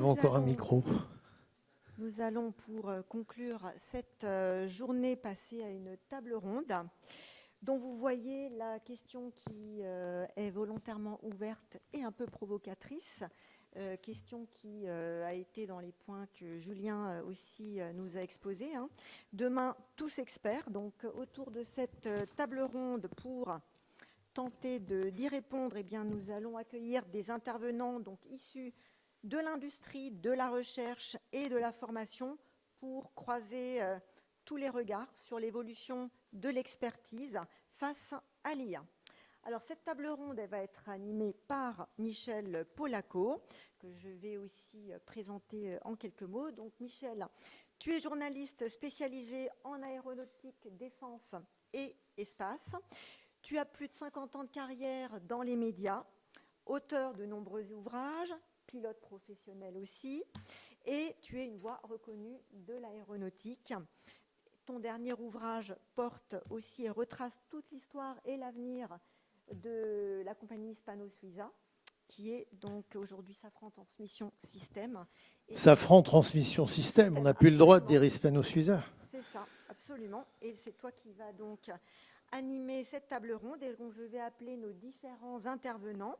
avez encore un micro. Nous allons, pour conclure cette journée, passer à une table ronde dont vous voyez la question qui est volontairement ouverte et un peu provocatrice, question qui a été dans les points que Julien aussi nous a exposés. Demain, tous experts, donc autour de cette table ronde pour tenter d'y répondre, eh bien, nous allons accueillir des intervenants donc, issus de l'industrie, de la recherche et de la formation pour croiser tous les regards sur l'évolution de l'expertise face à l'IA. Alors, cette table ronde elle va être animée par Michel Polacco, que je vais aussi présenter en quelques mots. Donc, Michel, tu es journaliste spécialisé en aéronautique, défense et espace. Tu as plus de 50 ans de carrière dans les médias, auteur de nombreux ouvrages, pilote professionnel aussi, et tu es une voix reconnue de l'aéronautique. Ton dernier ouvrage porte aussi et retrace toute l'histoire et l'avenir de la compagnie Hispano-Suiza, qui est donc aujourd'hui Safran Transmission Système. Safran Transmission Système, on n'a plus le droit de dire Hispano-Suiza. C'est ça, absolument. Et c'est toi qui vas donc animer cette table ronde et dont je vais appeler nos différents intervenants.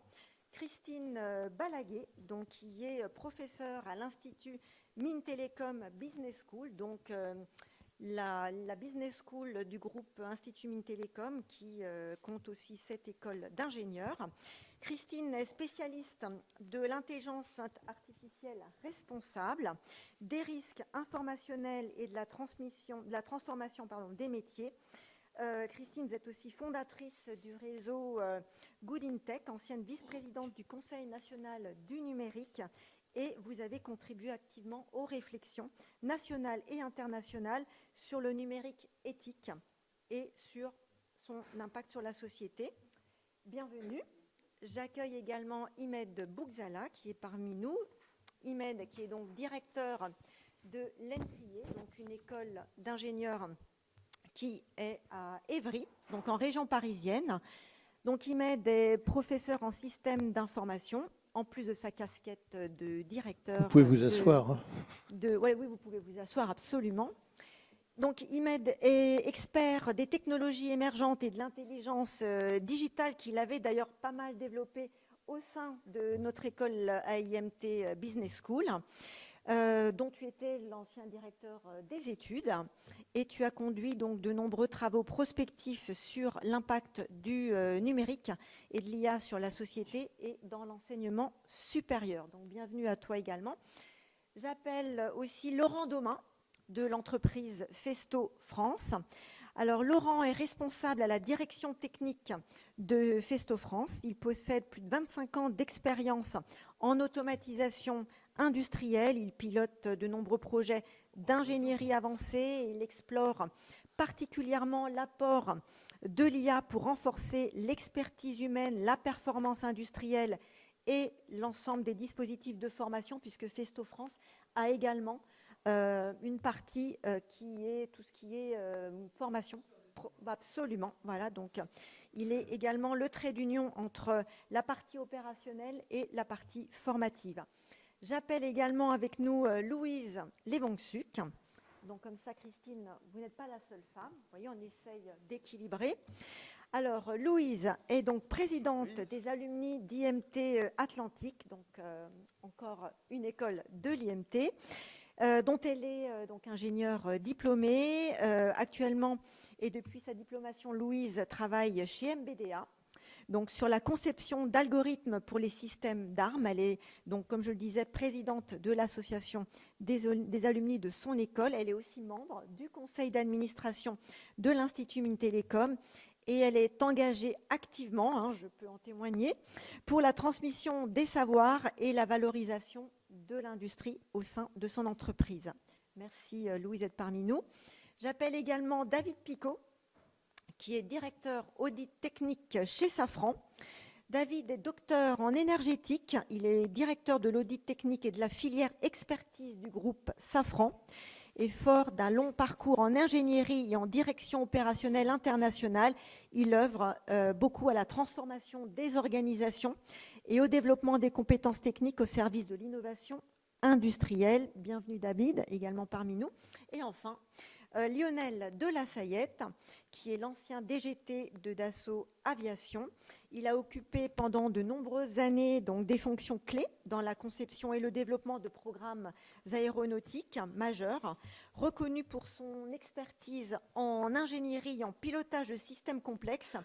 Christine Balaguet, donc, qui est professeure à l'Institut Mines Télécom Business School, donc la business school du groupe Institut Mines Télécom, qui compte aussi 7 écoles d'ingénieurs. Christine est spécialiste de l'intelligence artificielle responsable, des risques informationnels et de la transformation des métiers. Christine, vous êtes aussi fondatrice du réseau Good in Tech, ancienne vice-présidente du Conseil national du numérique, et vous avez contribué activement aux réflexions nationales et internationales sur le numérique éthique et sur son impact sur la société. Bienvenue. J'accueille également Imed Boukzala, qui est parmi nous. Imed, qui est donc directeur de l'NCA, donc une école d'ingénieurs qui est à Évry, donc en région parisienne. Donc, Imed est professeur en système d'information, en plus de sa casquette de directeur. Vous pouvez vous asseoir. Oui, vous pouvez vous asseoir, absolument. Donc, Imed est expert des technologies émergentes et de l'intelligence digitale qu'il avait d'ailleurs pas mal développé au sein de notre école AIMT Business School. Dont tu étais l'ancien directeur des études, et tu as conduit donc de nombreux travaux prospectifs sur l'impact du numérique et de l'IA sur la société et dans l'enseignement supérieur. Donc bienvenue à toi également. J'appelle aussi Laurent Domain de l'entreprise Festo France. Alors Laurent est responsable à la direction technique de Festo France. Il possède plus de 25 ans d'expérience en automatisation industriel, il pilote de nombreux projets d'ingénierie avancée et il explore particulièrement l'apport de l'IA pour renforcer l'expertise humaine, la performance industrielle et l'ensemble des dispositifs de formation, puisque Festo France a également une partie qui est tout ce qui est formation. Absolument, voilà, donc il est également le trait d'union entre la partie opérationnelle et la partie formative. J'appelle également avec nous Louise Levongsuc. Donc comme ça, Christine, vous n'êtes pas la seule femme. Vous voyez, on essaye d'équilibrer. Alors, Louise est donc présidente des alumni d'IMT Atlantique, donc encore une école de l'IMT, dont elle est donc ingénieure diplômée. Actuellement, et depuis sa diplomation, Louise travaille chez MBDA. Donc, sur la conception d'algorithmes pour les systèmes d'armes. Elle est, donc, comme je le disais, présidente de l'association des alumni de son école. Elle est aussi membre du conseil d'administration de l'Institut Mines Télécom et elle est engagée activement, je peux en témoigner, pour la transmission des savoirs et la valorisation de l'industrie au sein de son entreprise. Merci Louise d'être parmi nous. J'appelle également David Picot, qui est directeur audit technique chez Safran. David est docteur en énergétique. Il est directeur de l'audit technique et de la filière expertise du groupe Safran. Et fort d'un long parcours en ingénierie et en direction opérationnelle internationale, il œuvre beaucoup à la transformation des organisations et au développement des compétences techniques au service de l'innovation industrielle. Bienvenue David, également parmi nous. Et enfin, Lionel de la Sayette, qui est l'ancien DGT de Dassault Aviation. Il a occupé pendant de nombreuses années donc, des fonctions clés dans la conception et le développement de programmes aéronautiques majeurs. Reconnu pour son expertise en ingénierie et en pilotage de systèmes complexes,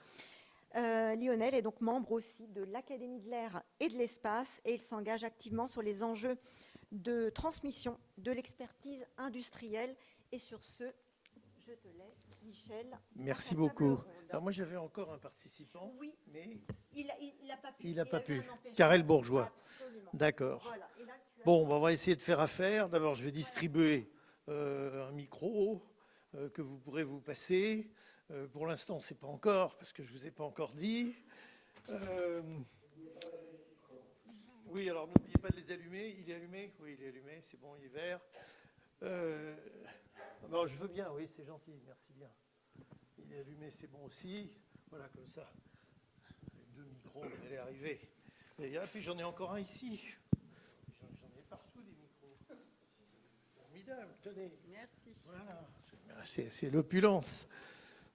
Lionel est donc membre aussi de l'Académie de l'air et de l'espace et il s'engage activement sur les enjeux de transmission de l'expertise industrielle. Et sur ce, je te laisse, Michel. Merci beaucoup. Alors moi, j'avais encore un participant, oui, mais il n'a pas pu. Il n'a pas pu. Karel Bourgeois. Absolument. D'accord. Voilà. Bon, on va essayer de faire affaire. D'abord, je vais distribuer un micro que vous pourrez vous passer. Pour l'instant, c'est pas encore, parce que je ne vous ai pas encore dit. Oui, alors n'oubliez pas de les allumer. Il est allumé? Oui, il est allumé. C'est bon, il est vert. Non, je veux bien, oui, c'est gentil. Merci bien. Il est allumé, c'est bon aussi. Voilà, comme ça. Avec 2 micros, vous allez arriver. Et puis j'en ai encore un ici. J'en ai partout des micros. Formidable, tenez. Merci. Voilà, c'est l'opulence.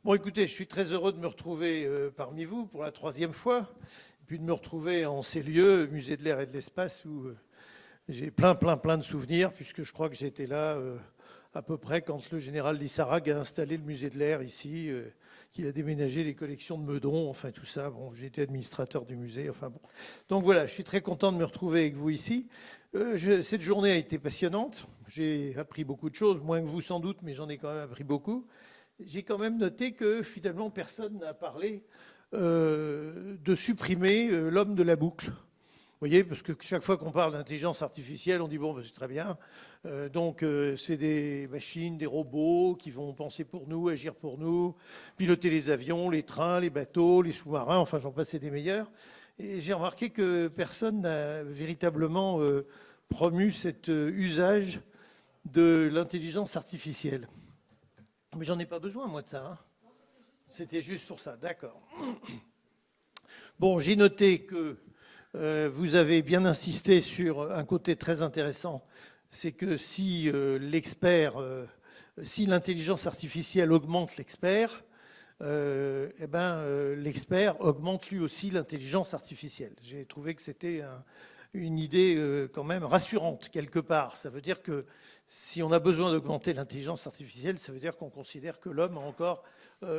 Bon, écoutez, je suis très heureux de me retrouver parmi vous pour la 3e fois, et puis de me retrouver en ces lieux, Musée de l'air et de l'espace, où j'ai plein de souvenirs, puisque je crois que j'étais là à peu près quand le général Lissarag a installé le Musée de l'air ici, qu'il a déménagé les collections de Meudon, enfin tout ça. Bon, j'ai été administrateur du musée, enfin bon. Donc voilà, je suis très content de me retrouver avec vous ici. Cette journée a été passionnante. J'ai appris beaucoup de choses, moins que vous sans doute, mais j'en ai quand même appris beaucoup. J'ai quand même noté que finalement personne n'a parlé de supprimer l'homme de la boucle. Vous voyez, parce que chaque fois qu'on parle d'intelligence artificielle, on dit bon, ben, c'est très bien. Donc c'est des machines, des robots qui vont penser pour nous, agir pour nous, piloter les avions, les trains, les bateaux, les sous-marins, enfin j'en passe des meilleurs. Et j'ai remarqué que personne n'a véritablement promu cet usage de l'intelligence artificielle. Mais j'en ai pas besoin, moi, de ça. Hein. C'était juste pour ça, d'accord. Bon, j'ai noté que vous avez bien insisté sur un côté très intéressant, c'est que si si l'intelligence artificielle augmente l'expert, l'expert augmente lui aussi l'intelligence artificielle. J'ai trouvé que c'était une idée quand même rassurante quelque part. Ça veut dire que si on a besoin d'augmenter l'intelligence artificielle, ça veut dire qu'on considère que l'homme a encore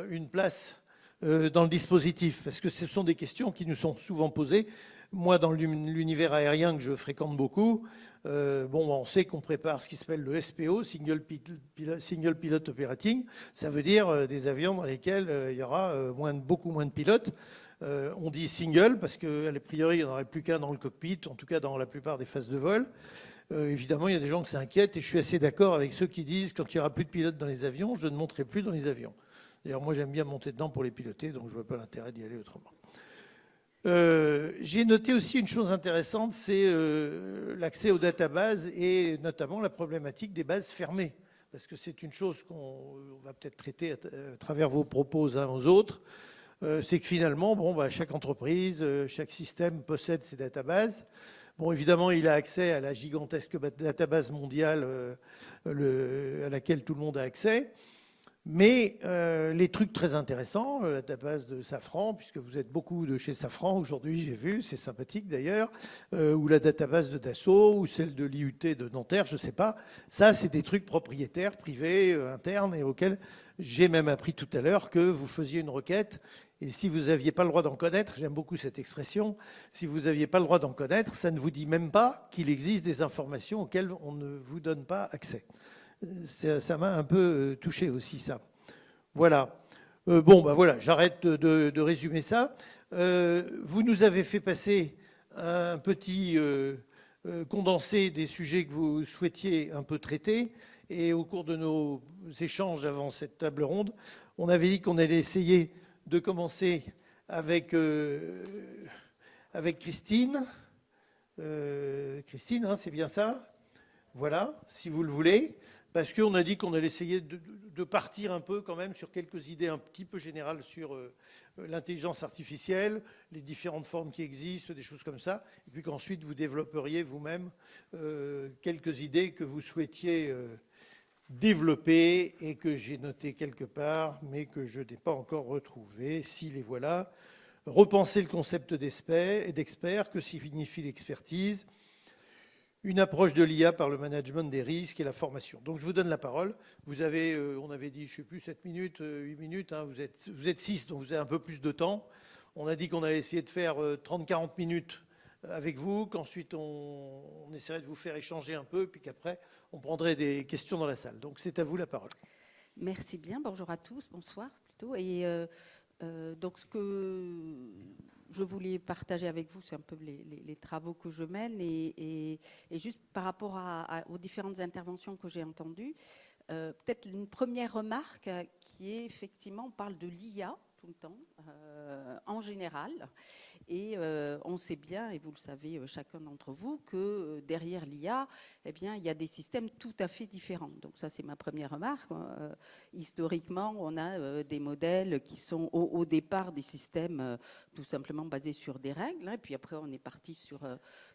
une place dans le dispositif, parce que ce sont des questions qui nous sont souvent posées. Moi, dans l'univers aérien que je fréquente beaucoup, on sait qu'on prépare ce qui s'appelle le SPO, Single Pilot Operating. Ça veut dire des avions dans lesquels il y aura beaucoup moins de pilotes. On dit single parce qu'à priori, il n'y en aurait plus qu'un dans le cockpit, en tout cas dans la plupart des phases de vol. Évidemment, il y a des gens qui s'inquiètent et je suis assez d'accord avec ceux qui disent quand il n'y aura plus de pilotes dans les avions, je ne monterai plus dans les avions. D'ailleurs, moi, j'aime bien monter dedans pour les piloter, donc je ne vois pas l'intérêt d'y aller autrement. J'ai noté aussi une chose intéressante, c'est l'accès aux databases et notamment la problématique des bases fermées. Parce que c'est une chose qu'on va peut-être traiter à travers vos propos aux uns aux autres. C'est que finalement, chaque entreprise, chaque système possède ses databases. Bon, évidemment, il a accès à la gigantesque database mondiale à laquelle tout le monde a accès. Mais les trucs très intéressants, la database de Safran, puisque vous êtes beaucoup de chez Safran aujourd'hui, j'ai vu, c'est sympathique d'ailleurs, ou la database de Dassault, ou celle de l'IUT de Nanterre, je ne sais pas. Ça, c'est des trucs propriétaires, privés, internes, et auxquels j'ai même appris tout à l'heure que vous faisiez une requête, et si vous n'aviez pas le droit d'en connaître, j'aime beaucoup cette expression, si vous n'aviez pas le droit d'en connaître, ça ne vous dit même pas qu'il existe des informations auxquelles on ne vous donne pas accès. Ça m'a un peu touché aussi, ça. Voilà. Voilà, j'arrête de résumer ça. Vous nous avez fait passer un petit condensé des sujets que vous souhaitiez un peu traiter. Et au cours de nos échanges avant cette table ronde, on avait dit qu'on allait essayer de commencer avec Christine. Christine, hein, c'est bien ça ? Voilà, si vous le voulez, parce qu'on a dit qu'on allait essayer de partir un peu quand même sur quelques idées un petit peu générales sur l'intelligence artificielle, les différentes formes qui existent, des choses comme ça, et puis qu'ensuite vous développeriez vous-même quelques idées que vous souhaitiez développer et que j'ai notées quelque part, mais que je n'ai pas encore retrouvées. Si les voilà. Repenser le concept d'expert, que signifie l'expertise, une approche de l'IA par le management des risques et la formation. Donc je vous donne la parole. Vous avez, on avait dit, je ne sais plus, 7 minutes, 8 minutes, hein, vous êtes 6, donc vous avez un peu plus de temps. On a dit qu'on allait essayer de faire 30-40 minutes avec vous, qu'ensuite on essaierait de vous faire échanger un peu, puis qu'après on prendrait des questions dans la salle. Donc c'est à vous la parole. Merci bien, bonjour à tous, bonsoir plutôt. Et donc ce que je voulais partager avec vous, c'est un peu les travaux que je mène et juste par rapport aux différentes interventions que j'ai entendues, peut-être une première remarque qui est effectivement, on parle de l'IA tout le temps, en général. Et on sait bien, et vous le savez chacun d'entre vous, que derrière l'IA, eh bien, il y a des systèmes tout à fait différents. Donc ça, c'est ma première remarque. Historiquement, on a des modèles qui sont au départ des systèmes tout simplement basés sur des règles. Hein, et puis après, on est parti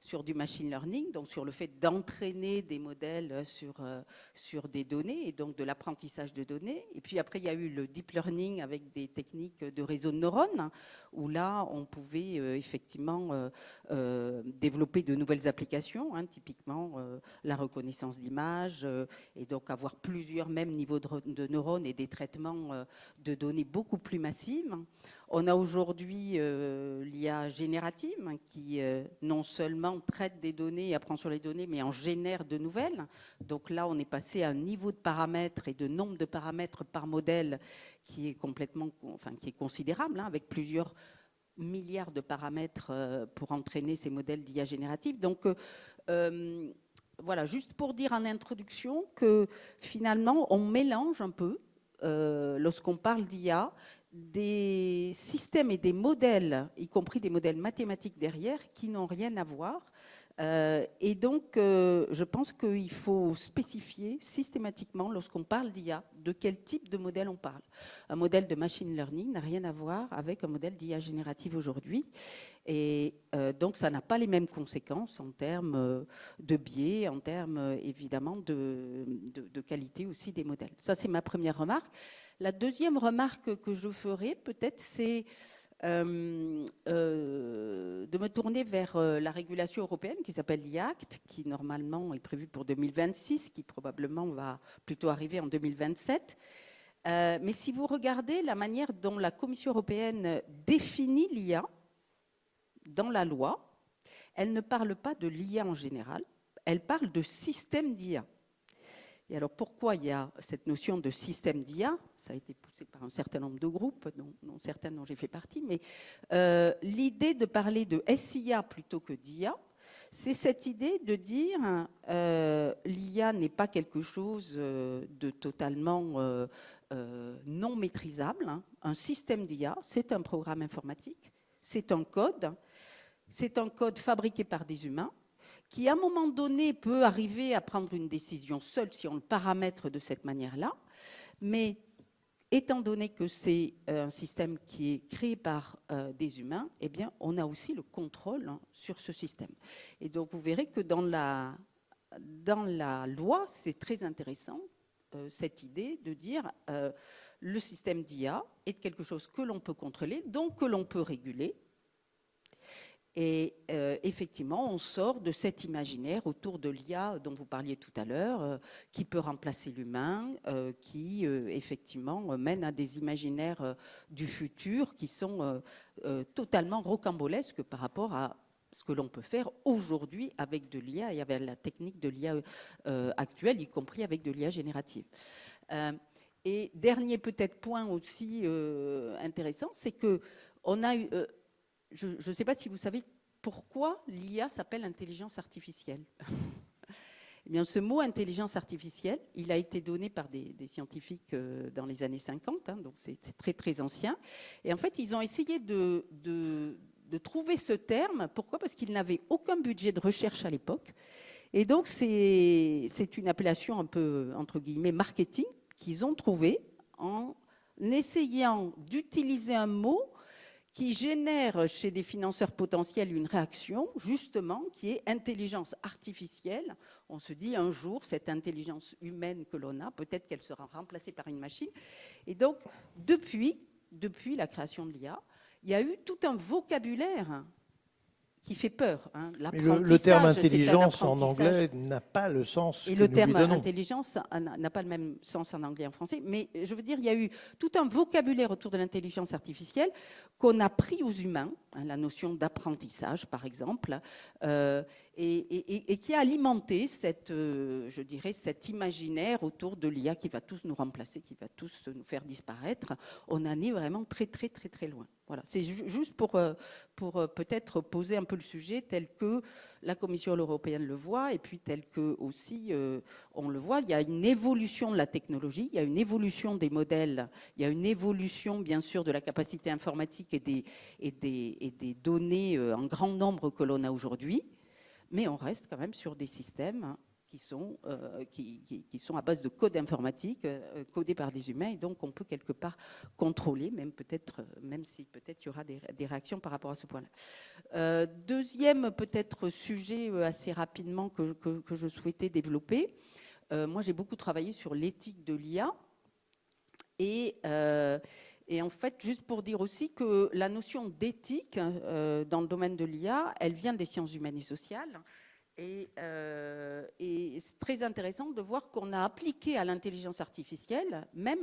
sur du machine learning, donc sur le fait d'entraîner des modèles sur des données, et donc de l'apprentissage de données. Et puis après, il y a eu le deep learning avec des techniques de réseau de neurones, hein, où là, on pouvait effectivement développer de nouvelles applications, hein, typiquement la reconnaissance d'images, et donc avoir plusieurs mêmes niveaux de neurones et des traitements de données beaucoup plus massives. On a aujourd'hui l'IA générative qui non seulement traite des données et apprend sur les données, mais en génère de nouvelles. Donc là, on est passé à un niveau de paramètres et de nombre de paramètres par modèle qui est complètement, enfin, qui est considérable, hein, avec plusieurs milliards de paramètres pour entraîner ces modèles d'IA générative. Donc, voilà, juste pour dire en introduction que finalement, on mélange un peu, lorsqu'on parle d'IA, des systèmes et des modèles, y compris des modèles mathématiques derrière, qui n'ont rien à voir. Et donc, je pense qu'il faut spécifier systématiquement, lorsqu'on parle d'IA, de quel type de modèle on parle. Un modèle de machine learning n'a rien à voir avec un modèle d'IA générative aujourd'hui. Et donc, ça n'a pas les mêmes conséquences en termes de biais, en termes évidemment de qualité aussi des modèles. Ça, c'est ma première remarque. La deuxième remarque que je ferai, peut-être, c'est de me tourner vers la régulation européenne qui s'appelle l'IACT, qui normalement est prévue pour 2026, qui probablement va plutôt arriver en 2027. Mais si vous regardez la manière dont la Commission européenne définit l'IA dans la loi, elle ne parle pas de l'IA en général, elle parle de système d'IA. Et alors, pourquoi il y a cette notion de système d'IA? Ça a été poussé par un certain nombre de groupes, dont certains dont j'ai fait partie, mais l'idée de parler de SIA plutôt que d'IA, c'est cette idée de dire l'IA n'est pas quelque chose de totalement non maîtrisable. Hein. Un système d'IA, c'est un programme informatique, c'est un code fabriqué par des humains, qui à un moment donné peut arriver à prendre une décision seul si on le paramètre de cette manière-là, mais étant donné que c'est un système qui est créé par des humains, eh bien, on a aussi le contrôle sur ce système. Et donc, vous verrez que dans la loi, c'est très intéressant, cette idée de dire le système d'IA est quelque chose que l'on peut contrôler, donc que l'on peut réguler. Et effectivement, on sort de cet imaginaire autour de l'IA dont vous parliez tout à l'heure, qui peut remplacer l'humain, qui effectivement mène à des imaginaires du futur qui sont totalement rocambolesques par rapport à ce que l'on peut faire aujourd'hui avec de l'IA et avec la technique de l'IA actuelle, y compris avec de l'IA générative. Et dernier peut-être point aussi intéressant, c'est que on a eu... je ne sais pas si vous savez pourquoi l'IA s'appelle intelligence artificielle. Eh bien, ce mot intelligence artificielle, il a été donné par des scientifiques dans les années 50, hein, donc c'est très très ancien. Et en fait, ils ont essayé de trouver ce terme. Pourquoi? Parce qu'ils n'avaient aucun budget de recherche à l'époque. Et donc, c'est une appellation un peu, entre guillemets, marketing qu'ils ont trouvé en essayant d'utiliser un mot qui génère chez des financeurs potentiels une réaction, justement, qui est intelligence artificielle. On se dit un jour, cette intelligence humaine que l'on a, peut-être qu'elle sera remplacée par une machine. Et donc, depuis la création de l'IA, il y a eu tout un vocabulaire qui fait peur. Hein. Mais le terme intelligence en anglais n'a pas le sens que nous lui donnons. Et le terme intelligence n'a pas le même sens en anglais et en français. Mais je veux dire, il y a eu tout un vocabulaire autour de l'intelligence artificielle qu'on a pris aux humains, hein, la notion d'apprentissage, par exemple, et qui a alimenté je dirais, cet imaginaire autour de l'IA qui va tous nous remplacer, qui va tous nous faire disparaître. On en est vraiment très, très, très, très loin. Voilà, c'est juste pour peut-être poser un peu le sujet tel que la Commission européenne le voit et puis tel que aussi on le voit. Il y a une évolution de la technologie, il y a une évolution des modèles, il y a une évolution bien sûr de la capacité informatique et des données en grand nombre que l'on a aujourd'hui, mais on reste quand même sur des systèmes qui sont à base de code informatique, codés par des humains, et donc on peut quelque part contrôler, même si peut-être il y aura des réactions par rapport à ce point-là. Deuxième peut-être sujet assez rapidement que je souhaitais développer, moi j'ai beaucoup travaillé sur l'éthique de l'IA, et en fait, juste pour dire aussi que la notion d'éthique dans le domaine de l'IA, elle vient des sciences humaines et sociales. Et c'est très intéressant de voir qu'on a appliqué à l'intelligence artificielle même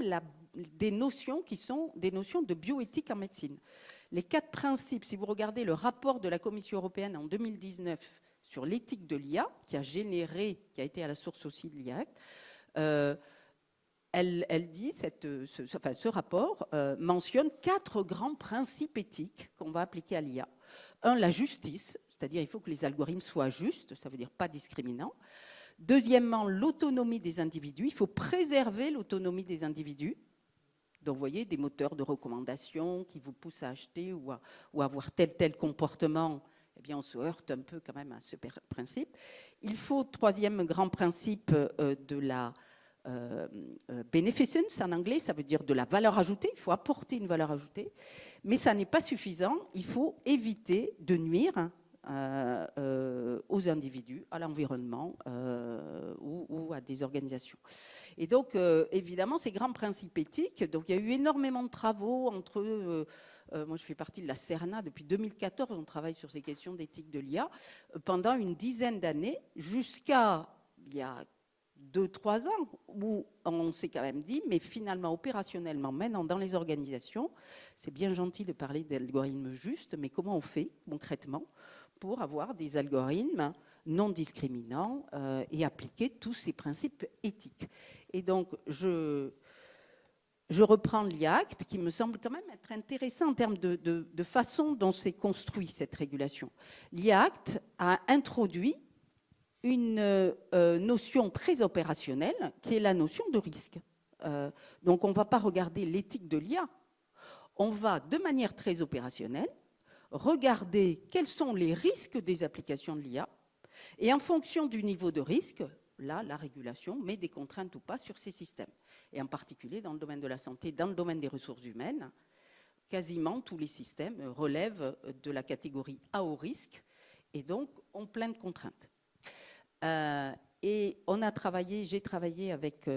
des notions qui sont des notions de bioéthique en médecine. Les 4 principes, si vous regardez le rapport de la Commission européenne en 2019 sur l'éthique de l'IA, qui a été à la source aussi de l'IA, elle dit, ce rapport mentionne 4 grands principes éthiques qu'on va appliquer à l'IA. Un, la justice, c'est-à-dire il faut que les algorithmes soient justes, ça veut dire pas discriminants. Deuxièmement, l'autonomie des individus, il faut préserver l'autonomie des individus. Donc vous voyez, des moteurs de recommandation qui vous poussent à acheter ou à avoir tel comportement, eh bien on se heurte un peu quand même à ce principe. Il faut, troisième grand principe de la beneficence en anglais, ça veut dire de la valeur ajoutée, il faut apporter une valeur ajoutée, mais ça n'est pas suffisant, il faut éviter de nuire aux individus, à l'environnement ou à des organisations. Et donc, évidemment, ces grands principes éthiques, donc il y a eu énormément de travaux entre... moi, je fais partie de la CERNA depuis 2014, on travaille sur ces questions d'éthique de l'IA, pendant une dizaine d'années, jusqu'à il y a 2-3 ans, où on s'est quand même dit, mais finalement, opérationnellement, maintenant, dans les organisations, c'est bien gentil de parler d'algorithmes justes, mais comment on fait concrètement pour avoir des algorithmes non discriminants et appliquer tous ces principes éthiques. Et donc, je reprends l'IA Act, qui me semble quand même être intéressant en termes de façon dont s'est construit cette régulation. L'IA Act a introduit une notion très opérationnelle, qui est la notion de risque. Donc, on ne va pas regarder l'éthique de l'IA, on va, de manière très opérationnelle, regarder quels sont les risques des applications de l'IA, et en fonction du niveau de risque, là, la régulation met des contraintes ou pas sur ces systèmes. Et en particulier, dans le domaine de la santé, dans le domaine des ressources humaines, quasiment tous les systèmes relèvent de la catégorie à haut risque, et donc ont plein de contraintes. Et j'ai travaillé avec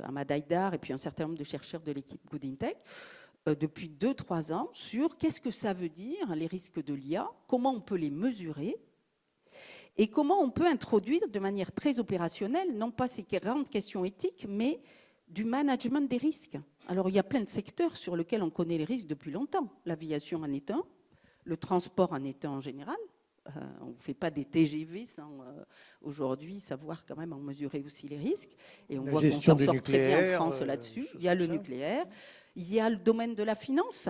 Ahmad Haïdar et puis un certain nombre de chercheurs de l'équipe Good in Tech depuis 2-3 ans sur qu'est-ce que ça veut dire les risques de l'IA, comment on peut les mesurer et comment on peut introduire de manière très opérationnelle, non pas ces grandes questions éthiques, mais du management des risques. Alors il y a plein de secteurs sur lesquels on connaît les risques depuis longtemps. L'aviation en est un, le transport en est un en général. On ne fait pas des TGV sans aujourd'hui savoir quand même en mesurer aussi les risques. Et on voit qu'on s'en sort très bien en France là-dessus. Il y a le nucléaire, il y a le domaine de la finance.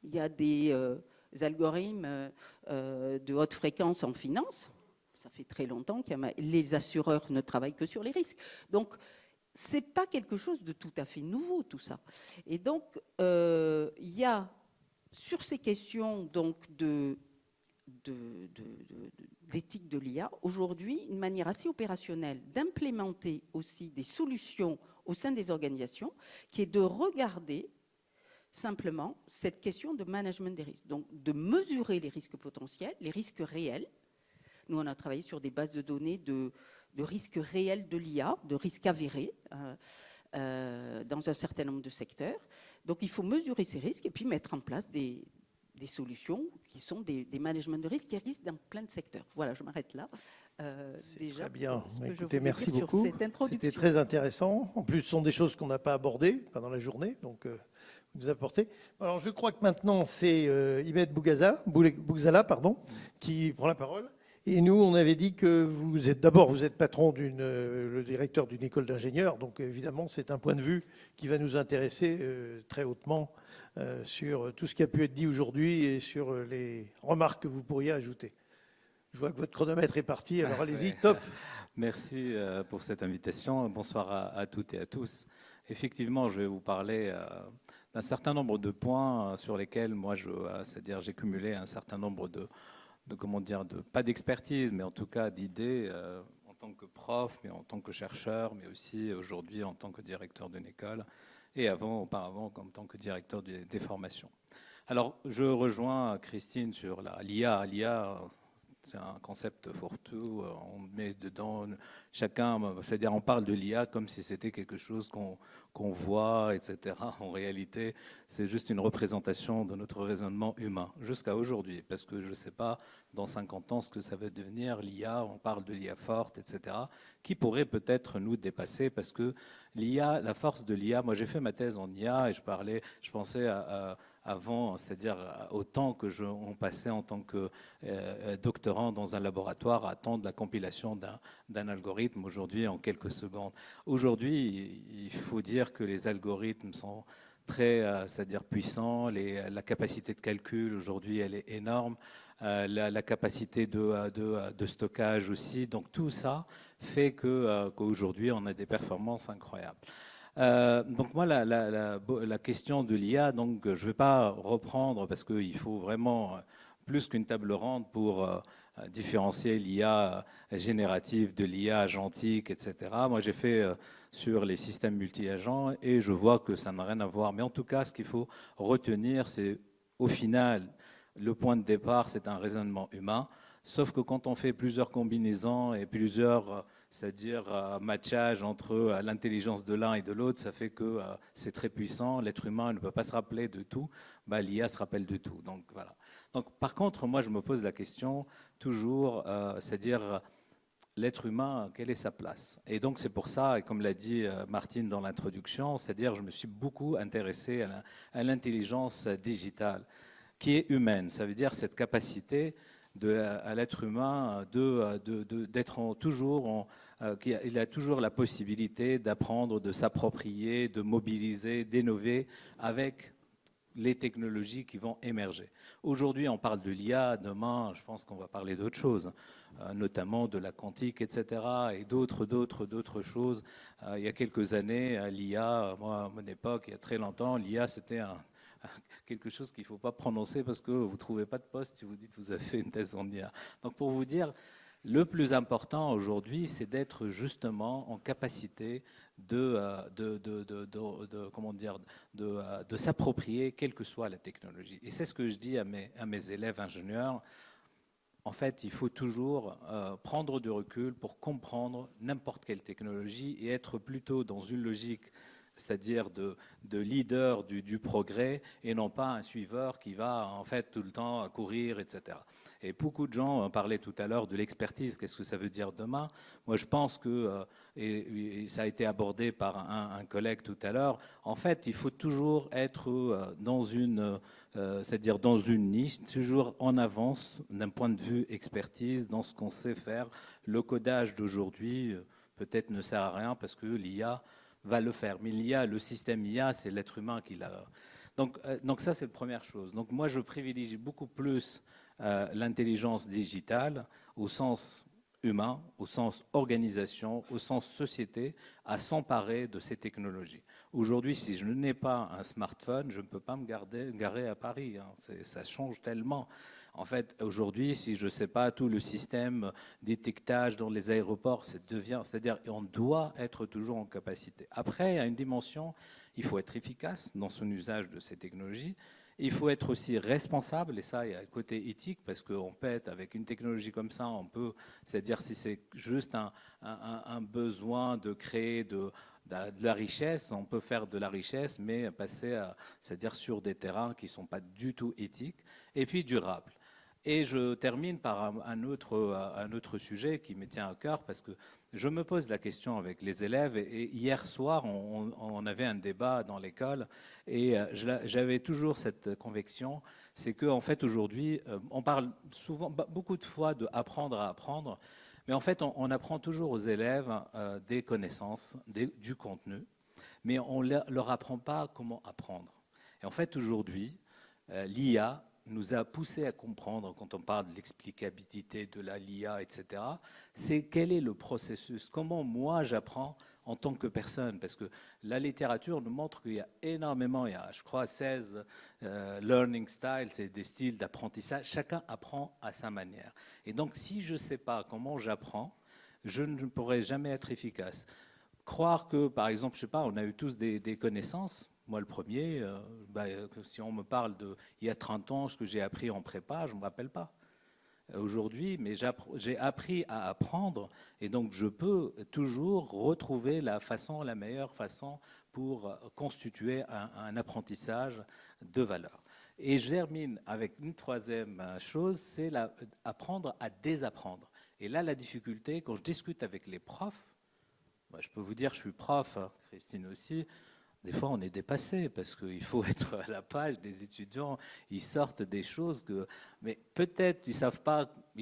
Il y a des algorithmes de haute fréquence en finance. Ça fait très longtemps que les assureurs ne travaillent que sur les risques. Donc, ce n'est pas quelque chose de tout à fait nouveau, tout ça. Et donc, il y a, sur ces questions donc, d'éthique de l'IA, aujourd'hui, une manière assez opérationnelle d'implémenter aussi des solutions au sein des organisations, qui est de regarder simplement cette question de management des risques. Donc, de mesurer les risques potentiels, les risques réels. Nous, on a travaillé sur des bases de données de risques réels de l'IA, de risques avérés, dans un certain nombre de secteurs. Donc, il faut mesurer ces risques et puis mettre en place des solutions qui sont des managements de risques qui existent dans plein de secteurs. Voilà, je m'arrête là. Déjà, très bien. Écoutez, merci beaucoup. C'était très intéressant. En plus, ce sont des choses qu'on n'a pas abordées pendant la journée, donc vous nous apportez. Alors, je crois que maintenant, c'est Imed Bougzala, qui prend la parole. Et nous, on avait dit que vous êtes patron le directeur d'une école d'ingénieurs, donc évidemment, c'est un point de vue qui va nous intéresser très hautement sur tout ce qui a pu être dit aujourd'hui et sur les remarques que vous pourriez ajouter. Je vois que votre chronomètre est parti, alors allez-y, top. Merci pour cette invitation. Bonsoir à toutes et à tous. Effectivement, je vais vous parler d'un certain nombre de points sur lesquels moi, c'est-à-dire j'ai cumulé un certain nombre pas d'expertise, mais en tout cas d'idées en tant que prof, mais en tant que chercheur, mais aussi aujourd'hui en tant que directeur d'une école et auparavant en tant que directeur des formations. Alors, je rejoins Christine sur l'IA. L'IA, c'est un concept fourre-tout. On met dedans chacun, c'est-à-dire on parle de l'IA comme si c'était quelque chose qu'on voit, etc. En réalité, c'est juste une représentation de notre raisonnement humain jusqu'à aujourd'hui, parce que je ne sais pas dans 50 ans ce que ça va devenir l'IA. On parle de l'IA forte, etc. Qui pourrait peut-être nous dépasser, parce que l'IA, la force de l'IA. Moi, j'ai fait ma thèse en IA et je pensais avant, c'est-à-dire au temps que on passait en tant que doctorant dans un laboratoire à attendre la compilation d'un algorithme, aujourd'hui en quelques secondes. Aujourd'hui, il faut dire que les algorithmes sont très, c'est-à-dire puissants, la capacité de calcul aujourd'hui elle est énorme, la capacité de stockage aussi, donc tout ça fait qu'aujourd'hui on a des performances incroyables. Donc moi, la question de l'IA, donc je ne vais pas reprendre parce qu'il faut vraiment plus qu'une table ronde pour différencier l'IA générative de l'IA agentique, etc. Moi, j'ai fait sur les systèmes multi-agents et je vois que ça n'a rien à voir. Mais en tout cas, ce qu'il faut retenir, c'est au final, le point de départ, c'est un raisonnement humain. Sauf que quand on fait plusieurs combinaisons et plusieurs c'est-à-dire matchage entre l'intelligence de l'un et de l'autre, ça fait que c'est très puissant. L'être humain ne peut pas se rappeler de tout, l'IA se rappelle de tout. Donc voilà. Donc par contre, moi je me pose la question toujours, c'est-à-dire l'être humain, quelle est sa place? Et donc c'est pour ça, et comme l'a dit Martine dans l'introduction, c'est-à-dire je me suis beaucoup intéressé à l'intelligence digitale, qui est humaine. Ça veut dire cette capacité à l'être humain d'être toujours il a toujours la possibilité d'apprendre, de s'approprier, de mobiliser, d'innover avec les technologies qui vont émerger. Aujourd'hui, on parle de l'IA, demain, je pense qu'on va parler d'autres choses, notamment de la quantique, etc., et d'autres choses. Il y a quelques années, l'IA, moi, à mon époque, il y a très longtemps, l'IA, c'était quelque chose qu'il ne faut pas prononcer parce que vous ne trouvez pas de poste si vous dites que vous avez fait une thèse en IA. Donc pour vous dire, le plus important aujourd'hui, c'est d'être justement en capacité de s'approprier quelle que soit la technologie. Et c'est ce que je dis à mes élèves ingénieurs. En fait, il faut toujours prendre du recul pour comprendre n'importe quelle technologie et être plutôt dans une logique, c'est-à-dire de leader du progrès et non pas un suiveur qui va en fait tout le temps courir, etc. Et beaucoup de gens parlaient tout à l'heure de l'expertise. Qu'est-ce que ça veut dire demain? Moi, je pense que, et ça a été abordé par un collègue tout à l'heure, en fait, il faut toujours être c'est-à-dire dans une niche, toujours en avance d'un point de vue expertise, dans ce qu'on sait faire. Le codage d'aujourd'hui, peut-être ne sert à rien parce que l'IA va le faire. Mais l'IA, le système IA, c'est l'être humain qui l'a. Donc ça, c'est la première chose. Donc moi, je privilégie beaucoup plus l'intelligence digitale au sens humain, au sens organisation, au sens société, à s'emparer de ces technologies. Aujourd'hui, si je n'ai pas un smartphone, je ne peux pas me garer à Paris. Ça change tellement. En fait, aujourd'hui, si je ne sais pas tout le système d'étiquetage dans les aéroports, c'est-à-dire on doit être toujours en capacité. Après, à une dimension, il faut être efficace dans son usage de ces technologies. Il faut être aussi responsable, et ça, il y a un côté éthique, parce qu'on peut être avec une technologie comme ça, on peut, c'est-à-dire si c'est juste un besoin de créer de la richesse, on peut faire de la richesse, mais passer, c'est-à-dire sur des terrains qui ne sont pas du tout éthiques, et puis durables. Et je termine par un autre sujet qui me tient à cœur, parce que je me pose la question avec les élèves, et hier soir, on avait un débat dans l'école, et j'avais toujours cette conviction, c'est qu'en fait, aujourd'hui, on parle souvent, beaucoup de fois de apprendre à apprendre, mais en fait, on apprend toujours aux élèves des connaissances, du contenu, mais on ne leur apprend pas comment apprendre. Et en fait, aujourd'hui, l'IA nous a poussé à comprendre, quand on parle de l'explicabilité de l'IA, etc., c'est quel est le processus, comment moi j'apprends en tant que personne, parce que la littérature nous montre qu'il y a énormément, il y a, je crois, 16 learning styles, c'est des styles d'apprentissage, chacun apprend à sa manière. Et donc, si je ne sais pas comment j'apprends, je ne pourrai jamais être efficace. Croire que, par exemple, je ne sais pas, on a eu tous des connaissances. Moi, le premier, si on me parle il y a 30 ans, ce que j'ai appris en prépa, je ne me rappelle pas aujourd'hui, mais j'ai appris à apprendre, et donc je peux toujours retrouver la meilleure façon pour constituer un apprentissage de valeur. Et je termine avec une troisième chose, c'est apprendre à désapprendre. Et là, la difficulté, quand je discute avec les profs, je peux vous dire, je suis prof, hein, Christine aussi. Des fois, on est dépassé parce qu'il faut être à la page des étudiants. Ils sortent des choses mais peut-être ils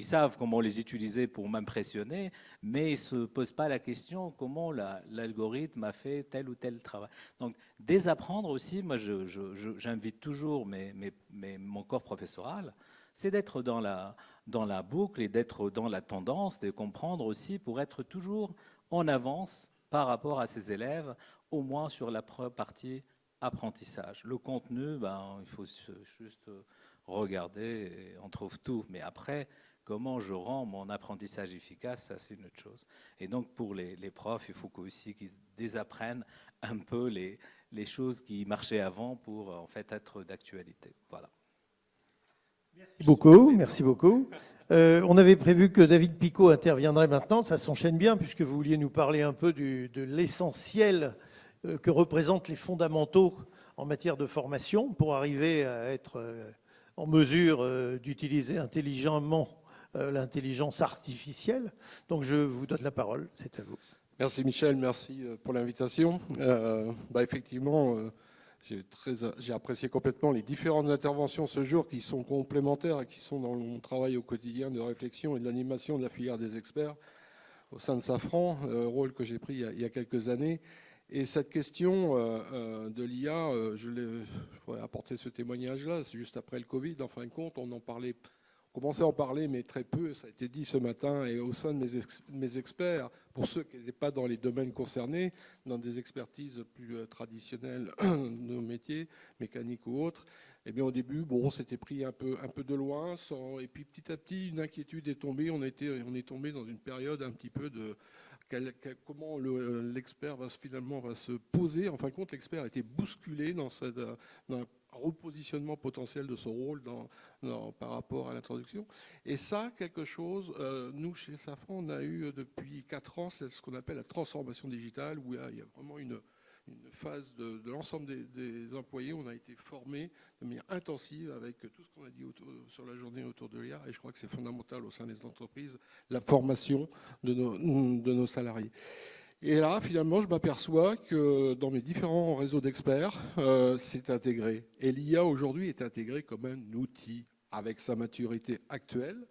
savent comment les utiliser pour m'impressionner, mais ils ne se posent pas la question comment l'algorithme a fait tel ou tel travail. Donc, désapprendre aussi, moi, j'invite toujours mon corps professoral, c'est d'être dans la boucle et d'être dans la tendance, de comprendre aussi pour être toujours en avance par rapport à ses élèves, au moins sur la partie apprentissage. Le contenu, il faut juste regarder et on trouve tout. Mais après, comment je rends mon apprentissage efficace, ça c'est une autre chose. Et donc pour les profs, il faut aussi qu'ils désapprennent un peu les choses qui marchaient avant pour en fait être d'actualité. Voilà. Merci beaucoup, merci beaucoup. On avait prévu que David Picot interviendrait maintenant, ça s'enchaîne bien puisque vous vouliez nous parler un peu de l'essentiel que représentent les fondamentaux en matière de formation pour arriver à être en mesure d'utiliser intelligemment l'intelligence artificielle. Donc je vous donne la parole, c'est à vous. Merci Michel, merci pour l'invitation. Effectivement, j'ai apprécié complètement les différentes interventions ce jour qui sont complémentaires et qui sont dans mon travail au quotidien de réflexion et de l'animation de la filière des experts au sein de Safran, rôle que j'ai pris il y a quelques années. Et cette question de l'IA, je voudrais apporter ce témoignage-là, c'est juste après le Covid, en fin de compte, on commençait à en parler, mais très peu, ça a été dit ce matin, et au sein de mes experts, pour ceux qui n'étaient pas dans les domaines concernés, dans des expertises plus traditionnelles de nos métiers, mécaniques ou autres, eh bien au début, c'était pris un peu de loin, et puis petit à petit, une inquiétude est tombée, on est tombé dans une période un petit peu de comment l'expert finalement va se poser. En fin de compte, l'expert a été bousculé dans un repositionnement potentiel de son rôle par rapport à l'introduction. Et ça, quelque chose, nous, chez Safran, on a eu depuis 4 ans, c'est ce qu'on appelle la transformation digitale, où il y a vraiment une phase de l'ensemble des employés. On a été formés de manière intensive avec tout ce qu'on a dit sur la journée autour de l'IA, et je crois que c'est fondamental au sein des entreprises, la formation de nos salariés. Et là, finalement, je m'aperçois que dans mes différents réseaux d'experts, c'est intégré. Et l'IA aujourd'hui est intégrée comme un outil avec sa maturité actuelle,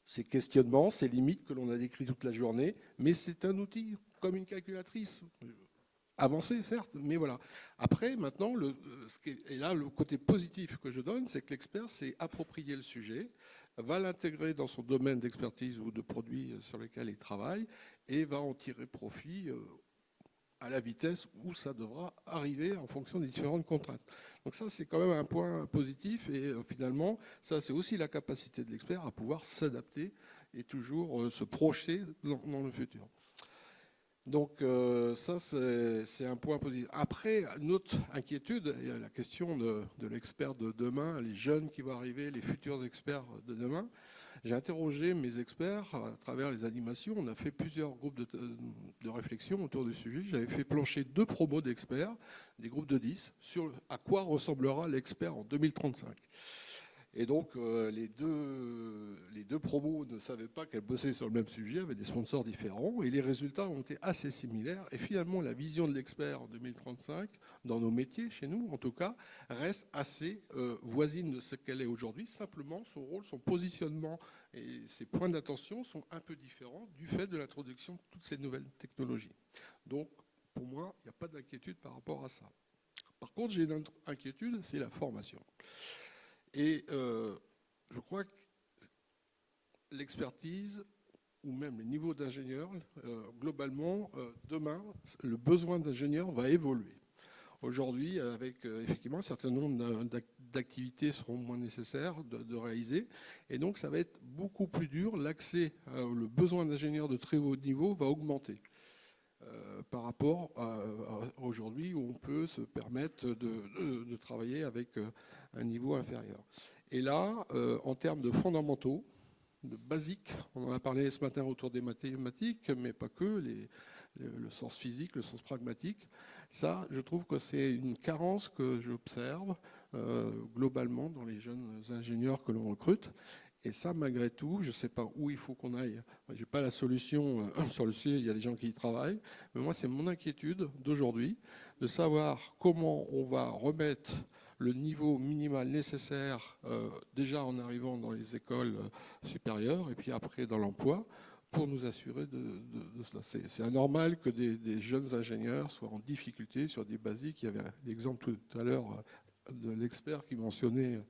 ses questionnements, ses limites que l'on a décrits toute la journée, mais c'est un outil comme une calculatrice. Avancé, certes, mais voilà. Après, maintenant, et là, le côté positif que je donne, c'est que l'expert s'est approprié le sujet, va l'intégrer dans son domaine d'expertise ou de produits sur lesquels il travaille et va en tirer profit à la vitesse où ça devra arriver en fonction des différentes contraintes. Donc ça, c'est quand même un point positif et finalement, ça, c'est aussi la capacité de l'expert à pouvoir s'adapter et toujours se projeter dans le futur. Donc ça, c'est un point positif. Après, notre inquiétude, il y a la question de l'expert de demain, les jeunes qui vont arriver, les futurs experts de demain. J'ai interrogé mes experts à travers les animations. On a fait plusieurs groupes de réflexion autour du sujet. J'avais fait plancher 2 promos d'experts, des groupes de 10, sur à quoi ressemblera l'expert en 2035. Et donc, les deux promos ne savaient pas qu'elles bossaient sur le même sujet, avaient des sponsors différents, et les résultats ont été assez similaires. Et finalement, la vision de l'expert en 2035, dans nos métiers, chez nous en tout cas, reste assez voisine de ce qu'elle est aujourd'hui. Simplement, son rôle, son positionnement et ses points d'attention sont un peu différents du fait de l'introduction de toutes ces nouvelles technologies. Donc, pour moi, il n'y a pas d'inquiétude par rapport à ça. Par contre, j'ai une autre inquiétude, c'est la formation. Et je crois que l'expertise, ou même les niveaux d'ingénieurs, globalement, demain, le besoin d'ingénieurs va évoluer. Aujourd'hui, avec effectivement un certain nombre d'activités seront moins nécessaires de réaliser. Et donc, ça va être beaucoup plus dur. L'accès, le besoin d'ingénieurs de très haut niveau va augmenter. Par rapport à aujourd'hui où on peut se permettre de travailler avec un niveau inférieur. Et là, en termes de fondamentaux, de basiques, on en a parlé ce matin autour des mathématiques, mais pas que, le sens physique, le sens pragmatique, ça, je trouve que c'est une carence que j'observe globalement dans les jeunes ingénieurs que l'on recrute. Et ça, malgré tout, je ne sais pas où il faut qu'on aille. Je n'ai pas la solution sur le sujet, il y a des gens qui y travaillent. Mais moi, c'est mon inquiétude d'aujourd'hui, de savoir comment on va remettre le niveau minimal nécessaire déjà en arrivant dans les écoles supérieures et puis après dans l'emploi pour nous assurer de cela. C'est anormal que des jeunes ingénieurs soient en difficulté sur des basiques. Il y avait l'exemple tout à l'heure de l'expert qui mentionnait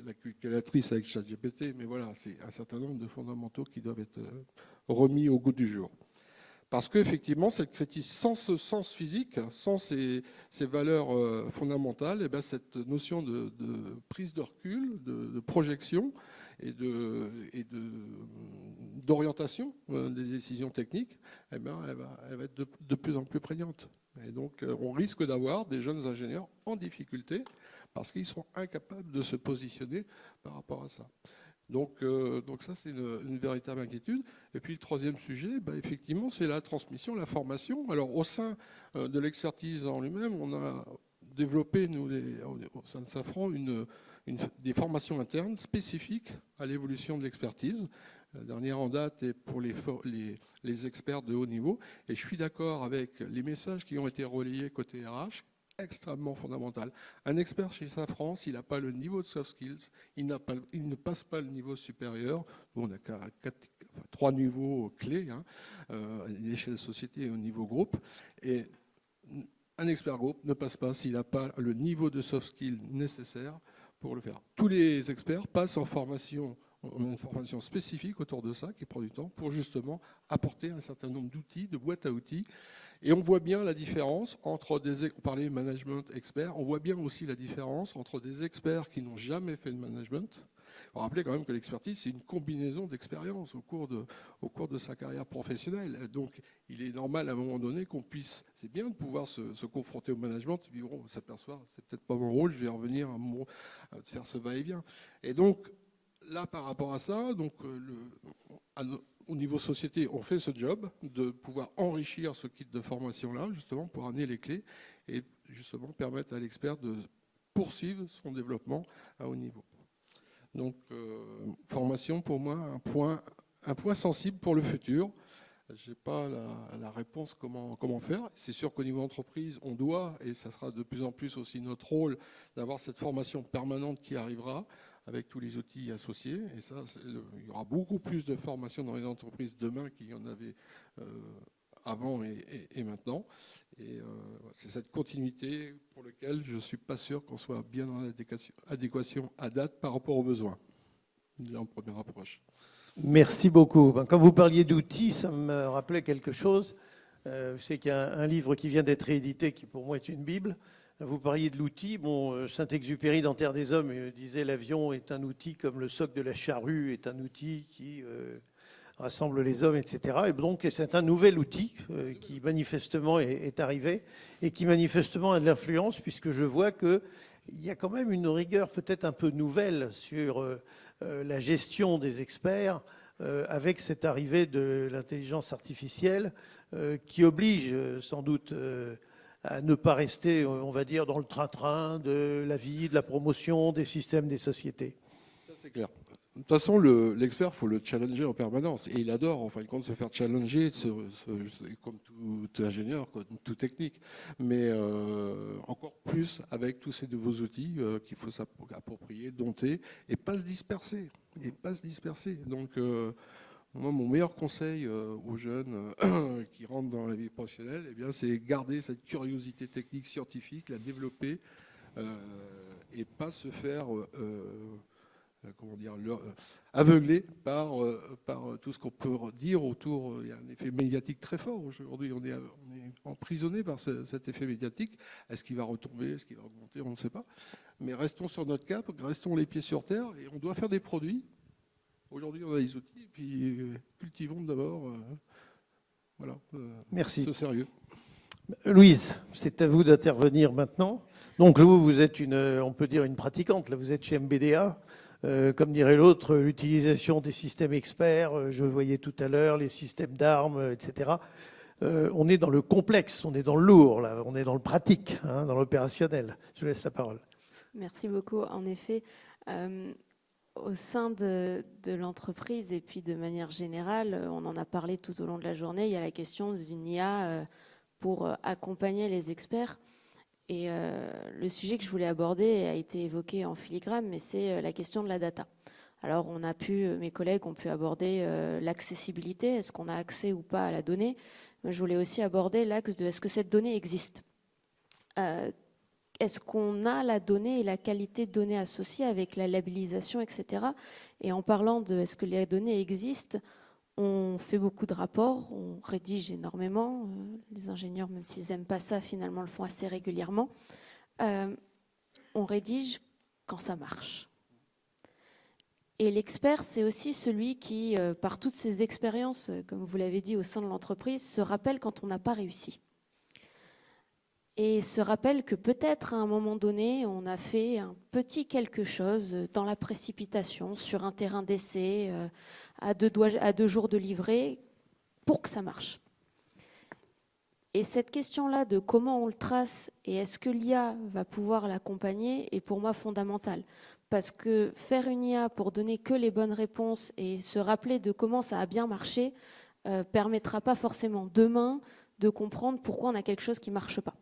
la calculatrice avec ChatGPT, mais voilà, c'est un certain nombre de fondamentaux qui doivent être remis au goût du jour. Parce qu'effectivement, cette critique, sans ce sens physique, sans ces valeurs fondamentales, et bien cette notion de prise de recul, de projection et d'orientation des décisions techniques, eh bien, elle va être de plus en plus prégnante. Et donc, on risque d'avoir des jeunes ingénieurs en difficulté parce qu'ils seront incapables de se positionner par rapport à ça. Donc ça, c'est une véritable inquiétude. Et puis le troisième sujet, effectivement, c'est la transmission, la formation. Alors au sein de l'expertise en lui-même, on a développé, nous, au sein de Safran, des formations internes spécifiques à l'évolution de l'expertise. La dernière en date est pour les experts de haut niveau. Et je suis d'accord avec les messages qui ont été relayés côté RH, extrêmement fondamental. Un expert chez Safran, s'il n'a pas le niveau de soft skills, il ne passe pas le niveau supérieur. Nous, on a 3 niveaux clés, à l'échelle de société et au niveau groupe. Et un expert groupe ne passe pas s'il n'a pas le niveau de soft skills nécessaire pour le faire. Tous les experts passent en formation. On a une formation spécifique autour de ça qui prend du temps pour justement apporter un certain nombre d'outils, de boîtes à outils. Et on voit bien la différence entre on parlait management experts, on voit bien aussi la différence entre des experts qui n'ont jamais fait de management. Il faut rappeler quand même que l'expertise, c'est une combinaison d'expériences au cours de sa carrière professionnelle. Donc, il est normal à un moment donné qu'on puisse, c'est bien de pouvoir se confronter au management, puis bon, on s'aperçoit, c'est peut-être pas mon rôle, je vais revenir à faire ce va-et-vient. Et donc, là, par rapport à ça, donc, au niveau société, on fait ce job de pouvoir enrichir ce kit de formation-là, justement, pour amener les clés et justement permettre à l'expert de poursuivre son développement à haut niveau. Donc, formation, pour moi, un point sensible pour le futur. Je n'ai pas la réponse comment faire. C'est sûr qu'au niveau entreprise, on doit, et ça sera de plus en plus aussi notre rôle, d'avoir cette formation permanente qui arrivera avec tous les outils associés. Et ça, il y aura beaucoup plus de formation dans les entreprises demain qu'il y en avait avant et maintenant. Et c'est cette continuité pour laquelle je ne suis pas sûr qu'on soit bien dans l'adéquation à date par rapport aux besoins. Déjà en première approche. Merci beaucoup. Quand vous parliez d'outils, ça me rappelait quelque chose. Vous savez qu'il y a un livre qui vient d'être réédité, qui pour moi est une Bible. Vous parliez de l'outil. Bon, Saint-Exupéry, dans Terre des Hommes, disait l'avion est un outil comme le soc de la charrue est un outil qui rassemble les hommes, etc. Et donc, c'est un nouvel outil qui manifestement est arrivé et qui manifestement a de l'influence, puisque je vois qu'il y a quand même une rigueur peut-être un peu nouvelle sur la gestion des experts avec cette arrivée de l'intelligence artificielle qui oblige sans doute à ne pas rester, on va dire, dans le train-train de la vie, de la promotion, des systèmes, des sociétés. Ça, c'est clair. De toute façon, l'expert, il faut le challenger en permanence. Et il adore, en fin de compte, se faire challenger, comme tout ingénieur, comme tout technique. Mais encore plus avec tous ces nouveaux outils qu'il faut s'approprier, dompter, et pas se disperser. Donc, moi, mon meilleur conseil aux jeunes qui rentrent dans la vie professionnelle, eh bien, c'est garder cette curiosité technique, scientifique, la développer, et pas se faire... comment dire, aveuglé par tout ce qu'on peut dire autour. Il y a un effet médiatique très fort aujourd'hui. On est emprisonné par cet effet médiatique. Est-ce qu'il va retomber? Est-ce qu'il va augmenter? On ne sait pas. Mais restons sur notre cap, restons les pieds sur terre et on doit faire des produits. Aujourd'hui, on a les outils et puis cultivons d'abord Merci. ce sérieux. Louise, c'est à vous d'intervenir maintenant. Donc vous êtes on peut dire une pratiquante. Là, vous êtes chez MBDA. Comme dirait l'autre, l'utilisation des systèmes experts, je voyais tout à l'heure, les systèmes d'armes, etc. On est dans le complexe, on est dans le lourd, là, on est dans le pratique, hein, dans l'opérationnel. Je vous laisse la parole. Merci beaucoup. En effet, au sein de l'entreprise et puis de manière générale, on en a parlé tout au long de la journée, il y a la question d'une IA pour accompagner les experts. Et le sujet que je voulais aborder a été évoqué en filigrane, mais c'est la question de la data. Alors, mes collègues ont pu aborder l'accessibilité, est-ce qu'on a accès ou pas à la donnée. Je voulais aussi aborder l'axe de est-ce que cette donnée existe. Est-ce qu'on a la donnée et la qualité de données associées avec la labellisation, etc. Et en parlant de est-ce que les données existent, on fait beaucoup de rapports, on rédige énormément. Les ingénieurs, même s'ils n'aiment pas ça, finalement le font assez régulièrement. On rédige quand ça marche. Et l'expert, c'est aussi celui qui, par toutes ses expériences, comme vous l'avez dit, au sein de l'entreprise, se rappelle quand on n'a pas réussi. Et se rappelle que peut-être à un moment donné, on a fait un petit quelque chose dans la précipitation, sur un terrain d'essai, à 2 jours de livrer, pour que ça marche. Et cette question-là de comment on le trace et est-ce que l'IA va pouvoir l'accompagner est pour moi fondamentale. Parce que faire une IA pour donner que les bonnes réponses et se rappeler de comment ça a bien marché permettra pas forcément demain de comprendre pourquoi on a quelque chose qui ne marche pas.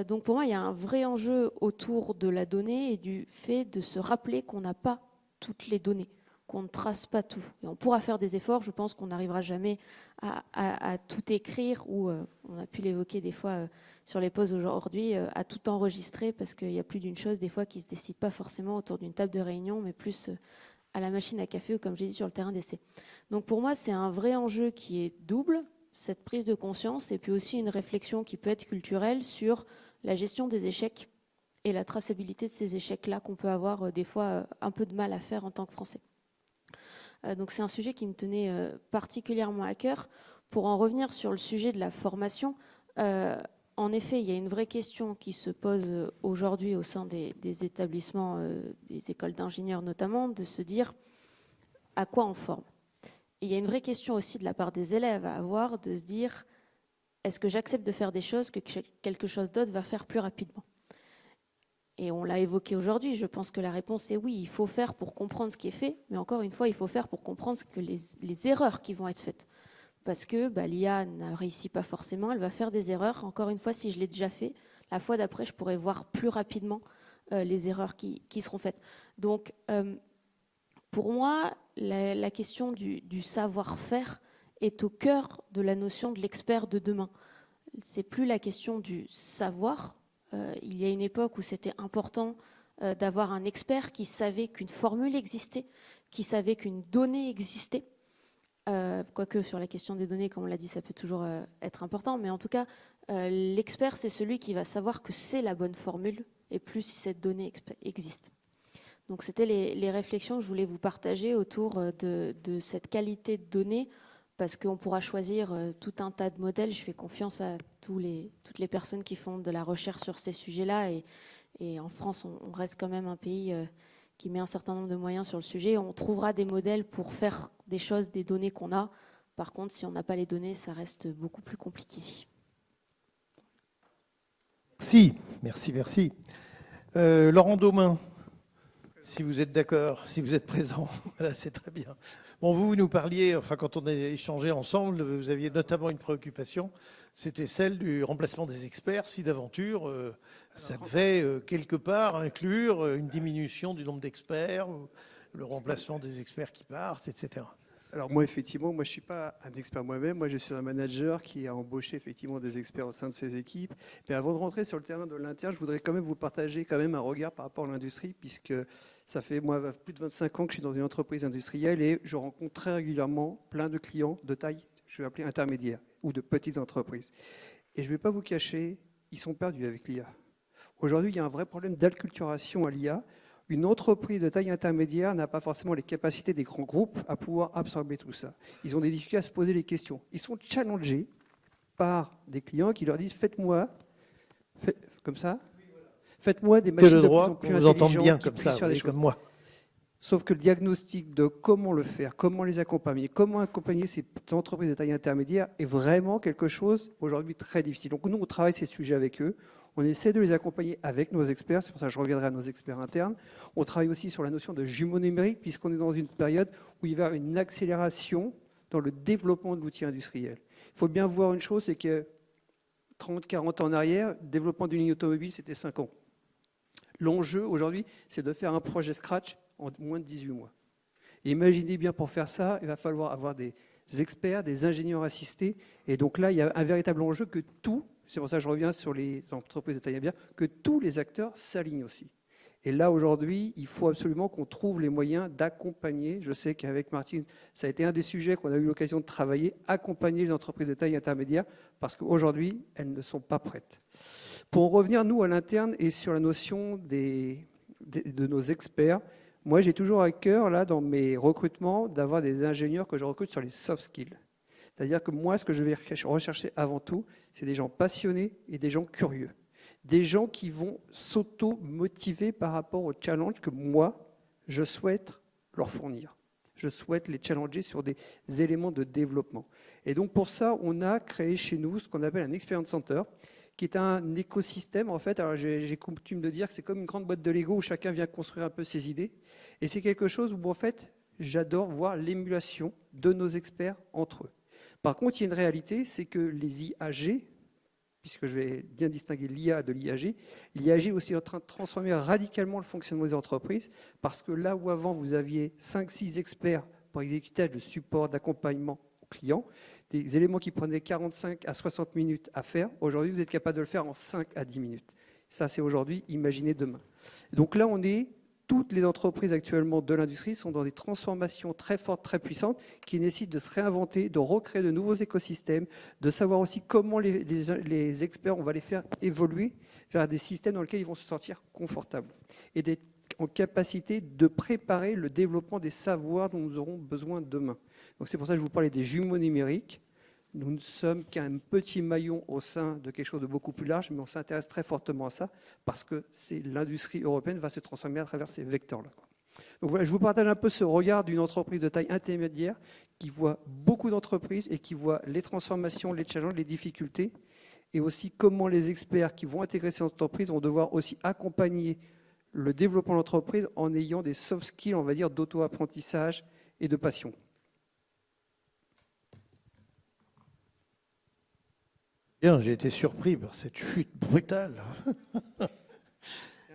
Donc pour moi, il y a un vrai enjeu autour de la donnée et du fait de se rappeler qu'on n'a pas toutes les données, qu'on ne trace pas tout. Et on pourra faire des efforts, je pense qu'on n'arrivera jamais à tout écrire, ou on a pu l'évoquer des fois sur les pauses aujourd'hui, à tout enregistrer, parce qu'il y a plus d'une chose des fois qui ne se décide pas forcément autour d'une table de réunion, mais plus à la machine à café ou comme j'ai dit sur le terrain d'essai. Donc pour moi, c'est un vrai enjeu qui est double, cette prise de conscience, et puis aussi une réflexion qui peut être culturelle sur la gestion des échecs et la traçabilité de ces échecs-là qu'on peut avoir des fois un peu de mal à faire en tant que Français. Donc c'est un sujet qui me tenait particulièrement à cœur. Pour en revenir sur le sujet de la formation, en effet, il y a une vraie question qui se pose aujourd'hui au sein des établissements, des écoles d'ingénieurs notamment, de se dire à quoi on forme. Et il y a une vraie question aussi de la part des élèves à avoir, de se dire est-ce que j'accepte de faire des choses que quelque chose d'autre va faire plus rapidement? Et on l'a évoqué aujourd'hui, je pense que la réponse est oui, il faut faire pour comprendre ce qui est fait, mais encore une fois, il faut faire pour comprendre les erreurs qui vont être faites. Parce que l'IA ne réussit pas forcément, elle va faire des erreurs. Encore une fois, si je l'ai déjà fait, la fois d'après, je pourrais voir plus rapidement les erreurs qui seront faites. Donc, pour moi, la question du savoir-faire est au cœur de la notion de l'expert de demain. C'est plus la question du savoir. Il y a une époque où c'était important d'avoir un expert qui savait qu'une formule existait, qui savait qu'une donnée existait. quoique sur la question des données, comme on l'a dit, ça peut toujours être important, mais en tout cas, l'expert, c'est celui qui va savoir que c'est la bonne formule, et plus si cette donnée existe. Donc c'était les réflexions que je voulais vous partager autour de cette qualité de données, parce qu'on pourra choisir tout un tas de modèles. Je fais confiance à toutes les personnes qui font de la recherche sur ces sujets-là, et en France, on reste quand même un pays qui met un certain nombre de moyens sur le sujet. On trouvera des modèles pour faire des choses des données qu'on a. Par contre, si on n'a pas les données, ça reste beaucoup plus compliqué. Merci. Laurent Daumain, si vous êtes d'accord, si vous êtes présent, voilà, c'est très bien. Bon, vous nous parliez, enfin quand on a échangé ensemble, vous aviez notamment une préoccupation, c'était celle du remplacement des experts, si d'aventure ça devait quelque part inclure une diminution du nombre d'experts, ou le remplacement des experts qui partent, etc. Alors moi, effectivement, moi je ne suis pas un expert moi-même. Moi, je suis un manager qui a embauché effectivement des experts au sein de ses équipes. Mais avant de rentrer sur le terrain de l'interne, je voudrais quand même vous partager quand même un regard par rapport à l'industrie, puisque ça fait moi plus de 25 ans que je suis dans une entreprise industrielle et je rencontre très régulièrement plein de clients de taille, je vais appeler intermédiaire, ou de petites entreprises. Et je ne vais pas vous cacher, ils sont perdus avec l'IA. Aujourd'hui, il y a un vrai problème d'acculturation à l'IA. Une entreprise de taille intermédiaire n'a pas forcément les capacités des grands groupes à pouvoir absorber tout ça. Ils ont des difficultés à se poser les questions. Ils sont challengés par des clients qui leur disent « faites-moi comme ça, faites-moi des machines de plus en plus intelligentes bien qui comme puissent ça, faire des choses. » comme moi. Sauf que le diagnostic de comment le faire, comment les accompagner, comment accompagner ces entreprises de taille intermédiaire est vraiment quelque chose aujourd'hui très difficile. Donc nous, on travaille ces sujets avec eux. On essaie de les accompagner avec nos experts, c'est pour ça que je reviendrai à nos experts internes. On travaille aussi sur la notion de jumeaux numériques, puisqu'on est dans une période où il va y avoir une accélération dans le développement de l'outil industriel. Il faut bien voir une chose, c'est que 30, 40 ans en arrière, le développement d'une ligne automobile, c'était 5 ans. L'enjeu aujourd'hui, c'est de faire un projet Scratch en moins de 18 mois. Et imaginez bien, pour faire ça, il va falloir avoir des experts, des ingénieurs assistés. Et donc là, il y a un véritable enjeu que tout, c'est pour ça que je reviens sur les entreprises de taille intermédiaire, que tous les acteurs s'alignent aussi. Et là, aujourd'hui, il faut absolument qu'on trouve les moyens d'accompagner. Je sais qu'avec Martine, ça a été un des sujets qu'on a eu l'occasion de travailler, accompagner les entreprises de taille intermédiaire, parce qu'aujourd'hui, elles ne sont pas prêtes. Pour en revenir, nous, à l'interne, et sur la notion de nos experts, moi, j'ai toujours à cœur, là, dans mes recrutements, d'avoir des ingénieurs que je recrute sur les soft skills. C'est-à-dire que moi, ce que je vais rechercher avant tout, c'est des gens passionnés et des gens curieux. Des gens qui vont s'auto-motiver par rapport au challenge que moi, je souhaite leur fournir. Je souhaite les challenger sur des éléments de développement. Et donc, pour ça, on a créé chez nous ce qu'on appelle un Experience Center, qui est un écosystème, en fait. Alors, j'ai coutume de dire que c'est comme une grande boîte de Lego où chacun vient construire un peu ses idées. Et c'est quelque chose où, en fait, j'adore voir l'émulation de nos experts entre eux. Par contre, il y a une réalité, c'est que les IAG, puisque je vais bien distinguer l'IA de l'IAG est aussi en train de transformer radicalement le fonctionnement des entreprises, parce que là où avant vous aviez 5-6 experts pour exécuter le support d'accompagnement aux clients, des éléments qui prenaient 45 à 60 minutes à faire, aujourd'hui vous êtes capable de le faire en 5 à 10 minutes. Ça c'est aujourd'hui, imaginez demain. Donc là toutes les entreprises actuellement de l'industrie sont dans des transformations très fortes, très puissantes, qui nécessitent de se réinventer, de recréer de nouveaux écosystèmes, de savoir aussi comment les experts, on va les faire évoluer vers des systèmes dans lesquels ils vont se sentir confortables et d'être en capacité de préparer le développement des savoirs dont nous aurons besoin demain. Donc c'est pour ça que je vous parlais des jumeaux numériques. Nous ne sommes qu'un petit maillon au sein de quelque chose de beaucoup plus large, mais on s'intéresse très fortement à ça parce que l'industrie européenne va se transformer à travers ces vecteurs-là. Donc voilà, je vous partage un peu ce regard d'une entreprise de taille intermédiaire qui voit beaucoup d'entreprises et qui voit les transformations, les challenges, les difficultés, et aussi comment les experts qui vont intégrer ces entreprises vont devoir aussi accompagner le développement de l'entreprise en ayant des soft skills, on va dire, d'auto-apprentissage et de passion. Bien, j'ai été surpris par cette chute brutale.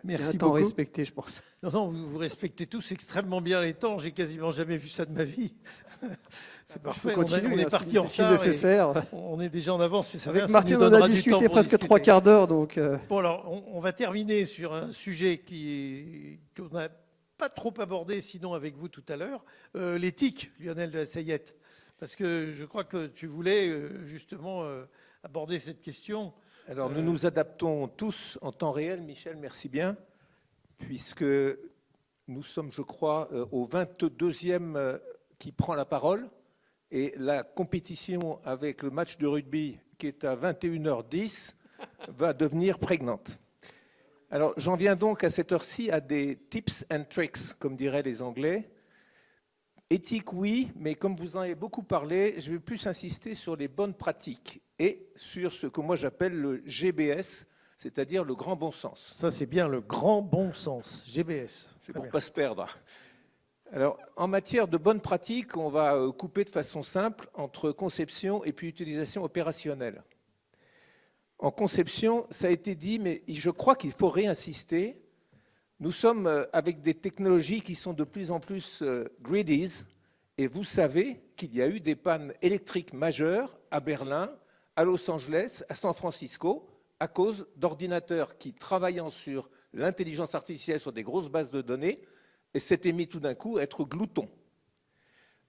Merci Il y a un temps beaucoup. respecté, je pense. Non, vous respectez tous extrêmement bien les temps. J'ai quasiment jamais vu ça de ma vie. C'est parfait. On est parti en retard. Nécessaire. On est déjà en avance. Mais ça Avec va, Martine, on a discuté presque 3 quarts d'heure. Donc Bon, alors, on va terminer sur un sujet qu'on n'a pas trop abordé, sinon avec vous tout à l'heure. L'éthique, Lionel de la Sayette. Parce que je crois que tu voulais justement aborder cette question. Alors, nous nous adaptons tous en temps réel, Michel, merci bien, puisque nous sommes, je crois, au 22e qui prend la parole, et la compétition avec le match de rugby qui est à 21h10 va devenir prégnante. Alors, j'en viens donc à cette heure-ci à des tips and tricks, comme diraient les Anglais. Éthique, oui, mais comme vous en avez beaucoup parlé, je vais plus insister sur les bonnes pratiques et sur ce que moi j'appelle le GBS, c'est-à-dire le grand bon sens. Ça, c'est bien le grand bon sens, GBS. C'est pour ne pas se perdre. Alors, en matière de bonnes pratiques, on va couper de façon simple entre conception et puis utilisation opérationnelle. En conception, ça a été dit, mais je crois qu'il faut réinsister. Nous sommes avec des technologies qui sont de plus en plus greedies, et vous savez qu'il y a eu des pannes électriques majeures à Berlin, à Los Angeles, à San Francisco, à cause d'ordinateurs qui, travaillant sur l'intelligence artificielle sur des grosses bases de données, s'étaient mis tout d'un coup à être gloutons.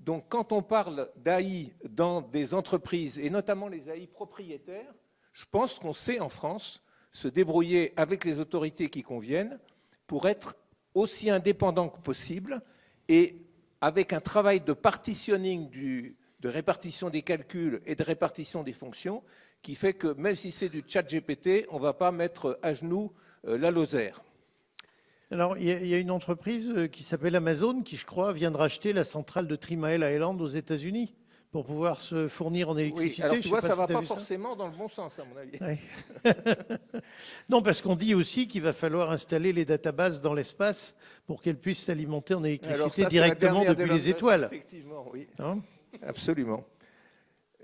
Donc quand on parle d'AI dans des entreprises, et notamment les AI propriétaires, je pense qu'on sait en France se débrouiller avec les autorités qui conviennent pour être aussi indépendant que possible et avec un travail de partitioning, de répartition des calculs et de répartition des fonctions qui fait que même si c'est du chat GPT, on ne va pas mettre à genoux la Lozère. Alors, il y a une entreprise qui s'appelle Amazon qui, je crois, vient de racheter la centrale de Three Mile Island aux États-Unis pour pouvoir se fournir en électricité. Oui, alors tu vois, ça ne va si pas forcément dans le bon sens, à mon avis. Ouais. Non, parce qu'on dit aussi qu'il va falloir installer les databases dans l'espace pour qu'elles puissent s'alimenter en électricité directement depuis les étoiles. Effectivement, oui. Hein? Absolument.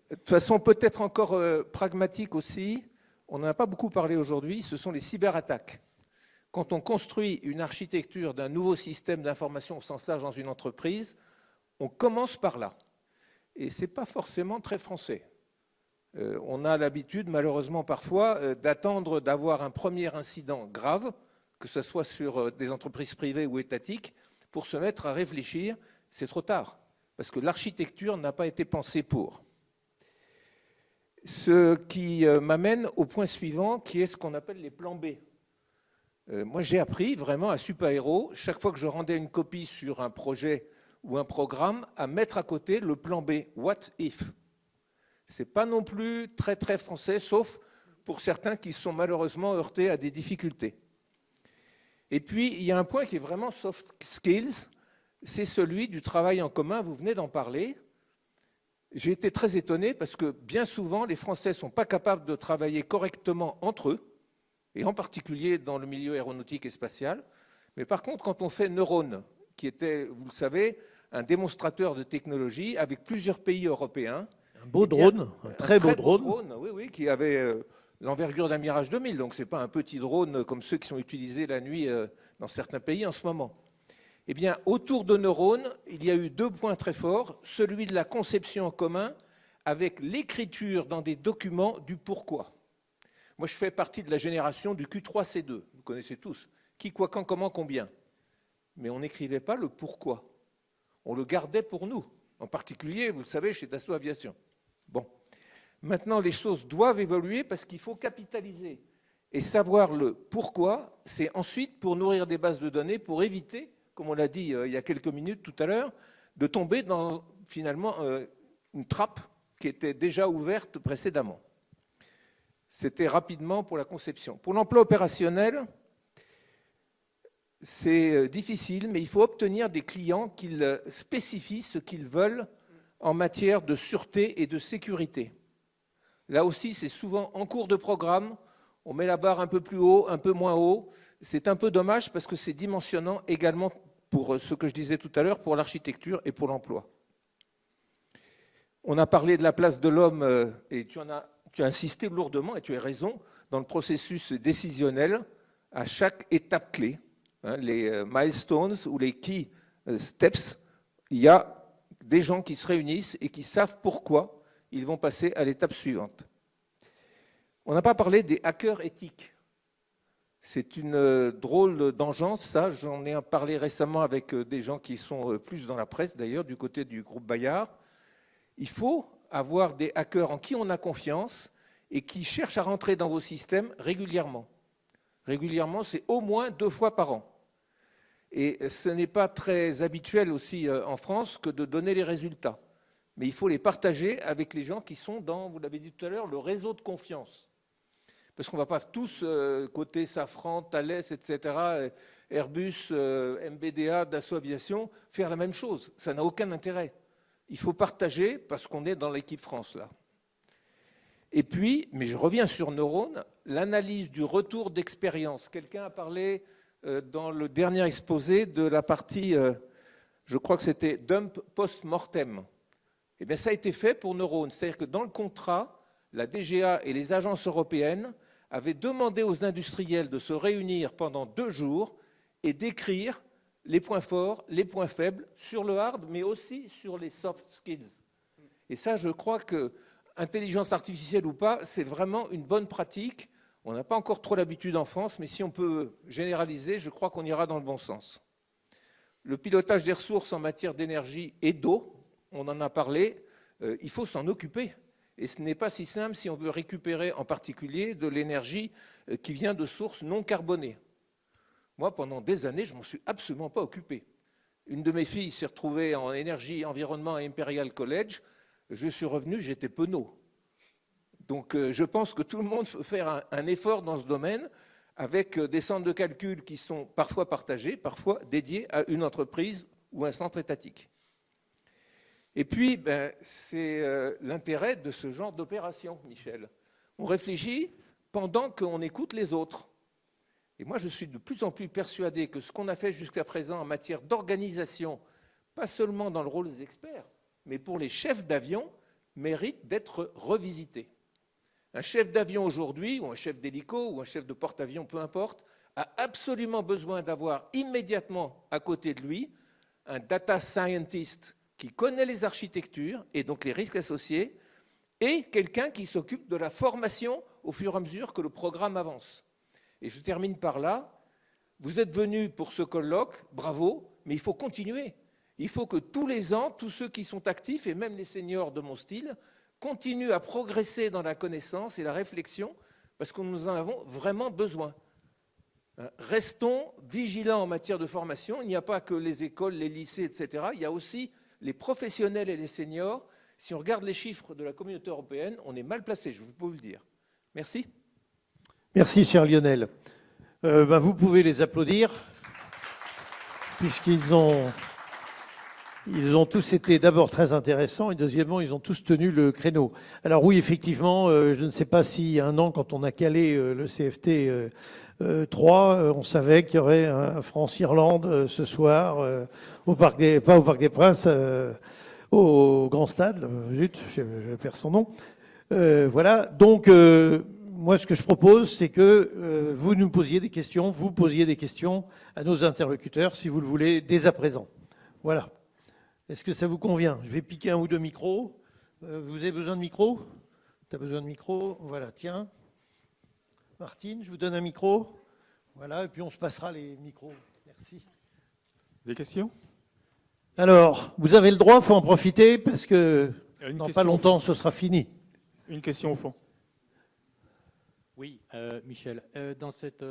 De toute façon, peut-être encore pragmatique aussi, on n'en a pas beaucoup parlé aujourd'hui, ce sont les cyberattaques. Quand on construit une architecture d'un nouveau système d'information au sens large dans une entreprise, on commence par là. Et ce n'est pas forcément très français. On a l'habitude, malheureusement parfois, d'attendre d'avoir un premier incident grave, que ce soit sur des entreprises privées ou étatiques, pour se mettre à réfléchir. C'est trop tard, parce que l'architecture n'a pas été pensée pour. Ce qui m'amène au point suivant, qui est ce qu'on appelle les plans B. Moi, j'ai appris vraiment à Supaéro, chaque fois que je rendais une copie sur un projet ou un programme, à mettre à côté le plan B, what if. Ce n'est pas non plus très très français, sauf pour certains qui sont malheureusement heurtés à des difficultés. Et puis, il y a un point qui est vraiment soft skills, c'est celui du travail en commun, vous venez d'en parler. J'ai été très étonné parce que bien souvent, les Français ne sont pas capables de travailler correctement entre eux, et en particulier dans le milieu aéronautique et spatial. Mais par contre, quand on fait Neurone, qui était, vous le savez, un démonstrateur de technologie avec plusieurs pays européens. Un beau drone, un très beau drone. Oui, oui, qui avait l'envergure d'un Mirage 2000, donc ce n'est pas un petit drone comme ceux qui sont utilisés la nuit dans certains pays en ce moment. Eh bien, autour de Neurone, il y a eu deux points très forts, celui de la conception en commun avec l'écriture dans des documents du pourquoi. Moi, je fais partie de la génération du Q3C2, vous connaissez tous, qui, quoi, quand, comment, combien. Mais on n'écrivait pas le pourquoi. On le gardait pour nous, en particulier, vous le savez, chez Dassault Aviation. Bon, maintenant, les choses doivent évoluer parce qu'il faut capitaliser. Et savoir le pourquoi, c'est ensuite pour nourrir des bases de données, pour éviter, comme on l'a dit il y a quelques minutes tout à l'heure, de tomber dans, finalement, une trappe qui était déjà ouverte précédemment. C'était rapidement pour la conception. Pour l'emploi opérationnel, c'est difficile, mais il faut obtenir des clients qu'ils spécifient ce qu'ils veulent en matière de sûreté et de sécurité. Là aussi, c'est souvent en cours de programme, on met la barre un peu plus haut, un peu moins haut. C'est un peu dommage parce que c'est dimensionnant également pour ce que je disais tout à l'heure, pour l'architecture et pour l'emploi. On a parlé de la place de l'homme et tu as insisté lourdement, et tu as raison, dans le processus décisionnel à chaque étape clé. Les milestones ou les key steps, il y a des gens qui se réunissent et qui savent pourquoi ils vont passer à l'étape suivante. On n'a pas parlé des hackers éthiques. C'est une drôle d'engeance, ça. J'en ai parlé récemment avec des gens qui sont plus dans la presse, d'ailleurs, du côté du groupe Bayard. Il faut avoir des hackers en qui on a confiance et qui cherchent à rentrer dans vos systèmes régulièrement. Régulièrement, c'est au moins 2 fois par an. Et ce n'est pas très habituel aussi en France que de donner les résultats. Mais il faut les partager avec les gens qui sont dans, vous l'avez dit tout à l'heure, le réseau de confiance. Parce qu'on ne va pas tous, côté Safran, Thales, etc., Airbus, MBDA, Dassault Aviation, faire la même chose. Ça n'a aucun intérêt. Il faut partager parce qu'on est dans l'équipe France, là. Et puis, mais je reviens sur Neurone, l'analyse du retour d'expérience. Quelqu'un a parlé dans le dernier exposé de la partie, je crois que c'était dump post-mortem. Eh bien, ça a été fait pour Neurone. C'est-à-dire que dans le contrat, la DGA et les agences européennes avaient demandé aux industriels de se réunir pendant 2 jours et d'écrire les points forts, les points faibles sur le hard, mais aussi sur les soft skills. Et ça, je crois que, intelligence artificielle ou pas, c'est vraiment une bonne pratique. On n'a pas encore trop l'habitude en France, mais si on peut généraliser, je crois qu'on ira dans le bon sens. Le pilotage des ressources en matière d'énergie et d'eau, on en a parlé, il faut s'en occuper. Et ce n'est pas si simple si on veut récupérer en particulier de l'énergie qui vient de sources non carbonées. Moi, pendant des années, je ne m'en suis absolument pas occupé. Une de mes filles s'est retrouvée en énergie environnement à Imperial College. Je suis revenu, j'étais penaud. Donc je pense que tout le monde peut faire un effort dans ce domaine avec des centres de calcul qui sont parfois partagés, parfois dédiés à une entreprise ou un centre étatique. Et puis, c'est l'intérêt de ce genre d'opération, Michel. On réfléchit pendant qu'on écoute les autres. Et moi, je suis de plus en plus persuadé que ce qu'on a fait jusqu'à présent en matière d'organisation, pas seulement dans le rôle des experts, mais pour les chefs d'avion, mérite d'être revisité. Un chef d'avion aujourd'hui, ou un chef d'hélico, ou un chef de porte-avions, peu importe, a absolument besoin d'avoir immédiatement à côté de lui un data scientist qui connaît les architectures et donc les risques associés, et quelqu'un qui s'occupe de la formation au fur et à mesure que le programme avance. Et je termine par là. Vous êtes venus pour ce colloque, bravo, mais il faut continuer. Il faut que tous les ans, tous ceux qui sont actifs, et même les seniors de mon style, continuent à progresser dans la connaissance et la réflexion, parce que nous en avons vraiment besoin. Restons vigilants en matière de formation. Il n'y a pas que les écoles, les lycées, etc. Il y a aussi les professionnels et les seniors. Si on regarde les chiffres de la communauté européenne, on est mal placé, je peux vous le dire. Merci. Merci, cher Lionel. Vous pouvez les applaudir, puisqu'ils ont tous été d'abord très intéressants et deuxièmement, ils ont tous tenu le créneau. Alors oui, effectivement, je ne sais pas si un an, quand on a calé le CFT 3, on savait qu'il y aurait un France-Irlande ce soir, pas au Parc des Princes, au Grand Stade, zut, je perds son nom. Voilà, donc moi ce que je propose, c'est que vous nous posiez des questions, vous posiez des questions à nos interlocuteurs, si vous le voulez, dès à présent. Voilà. Est-ce que ça vous convient? Je vais piquer 1 ou 2 micros. Vous avez besoin de micro? Tu as besoin de micro? Voilà, tiens. Martine, je vous donne un micro. Voilà, et puis on se passera les micros. Merci. Des questions? Alors, vous avez le droit, il faut en profiter, parce que dans pas longtemps, ce sera fini. Une question au fond. Oui, Michel, dans cette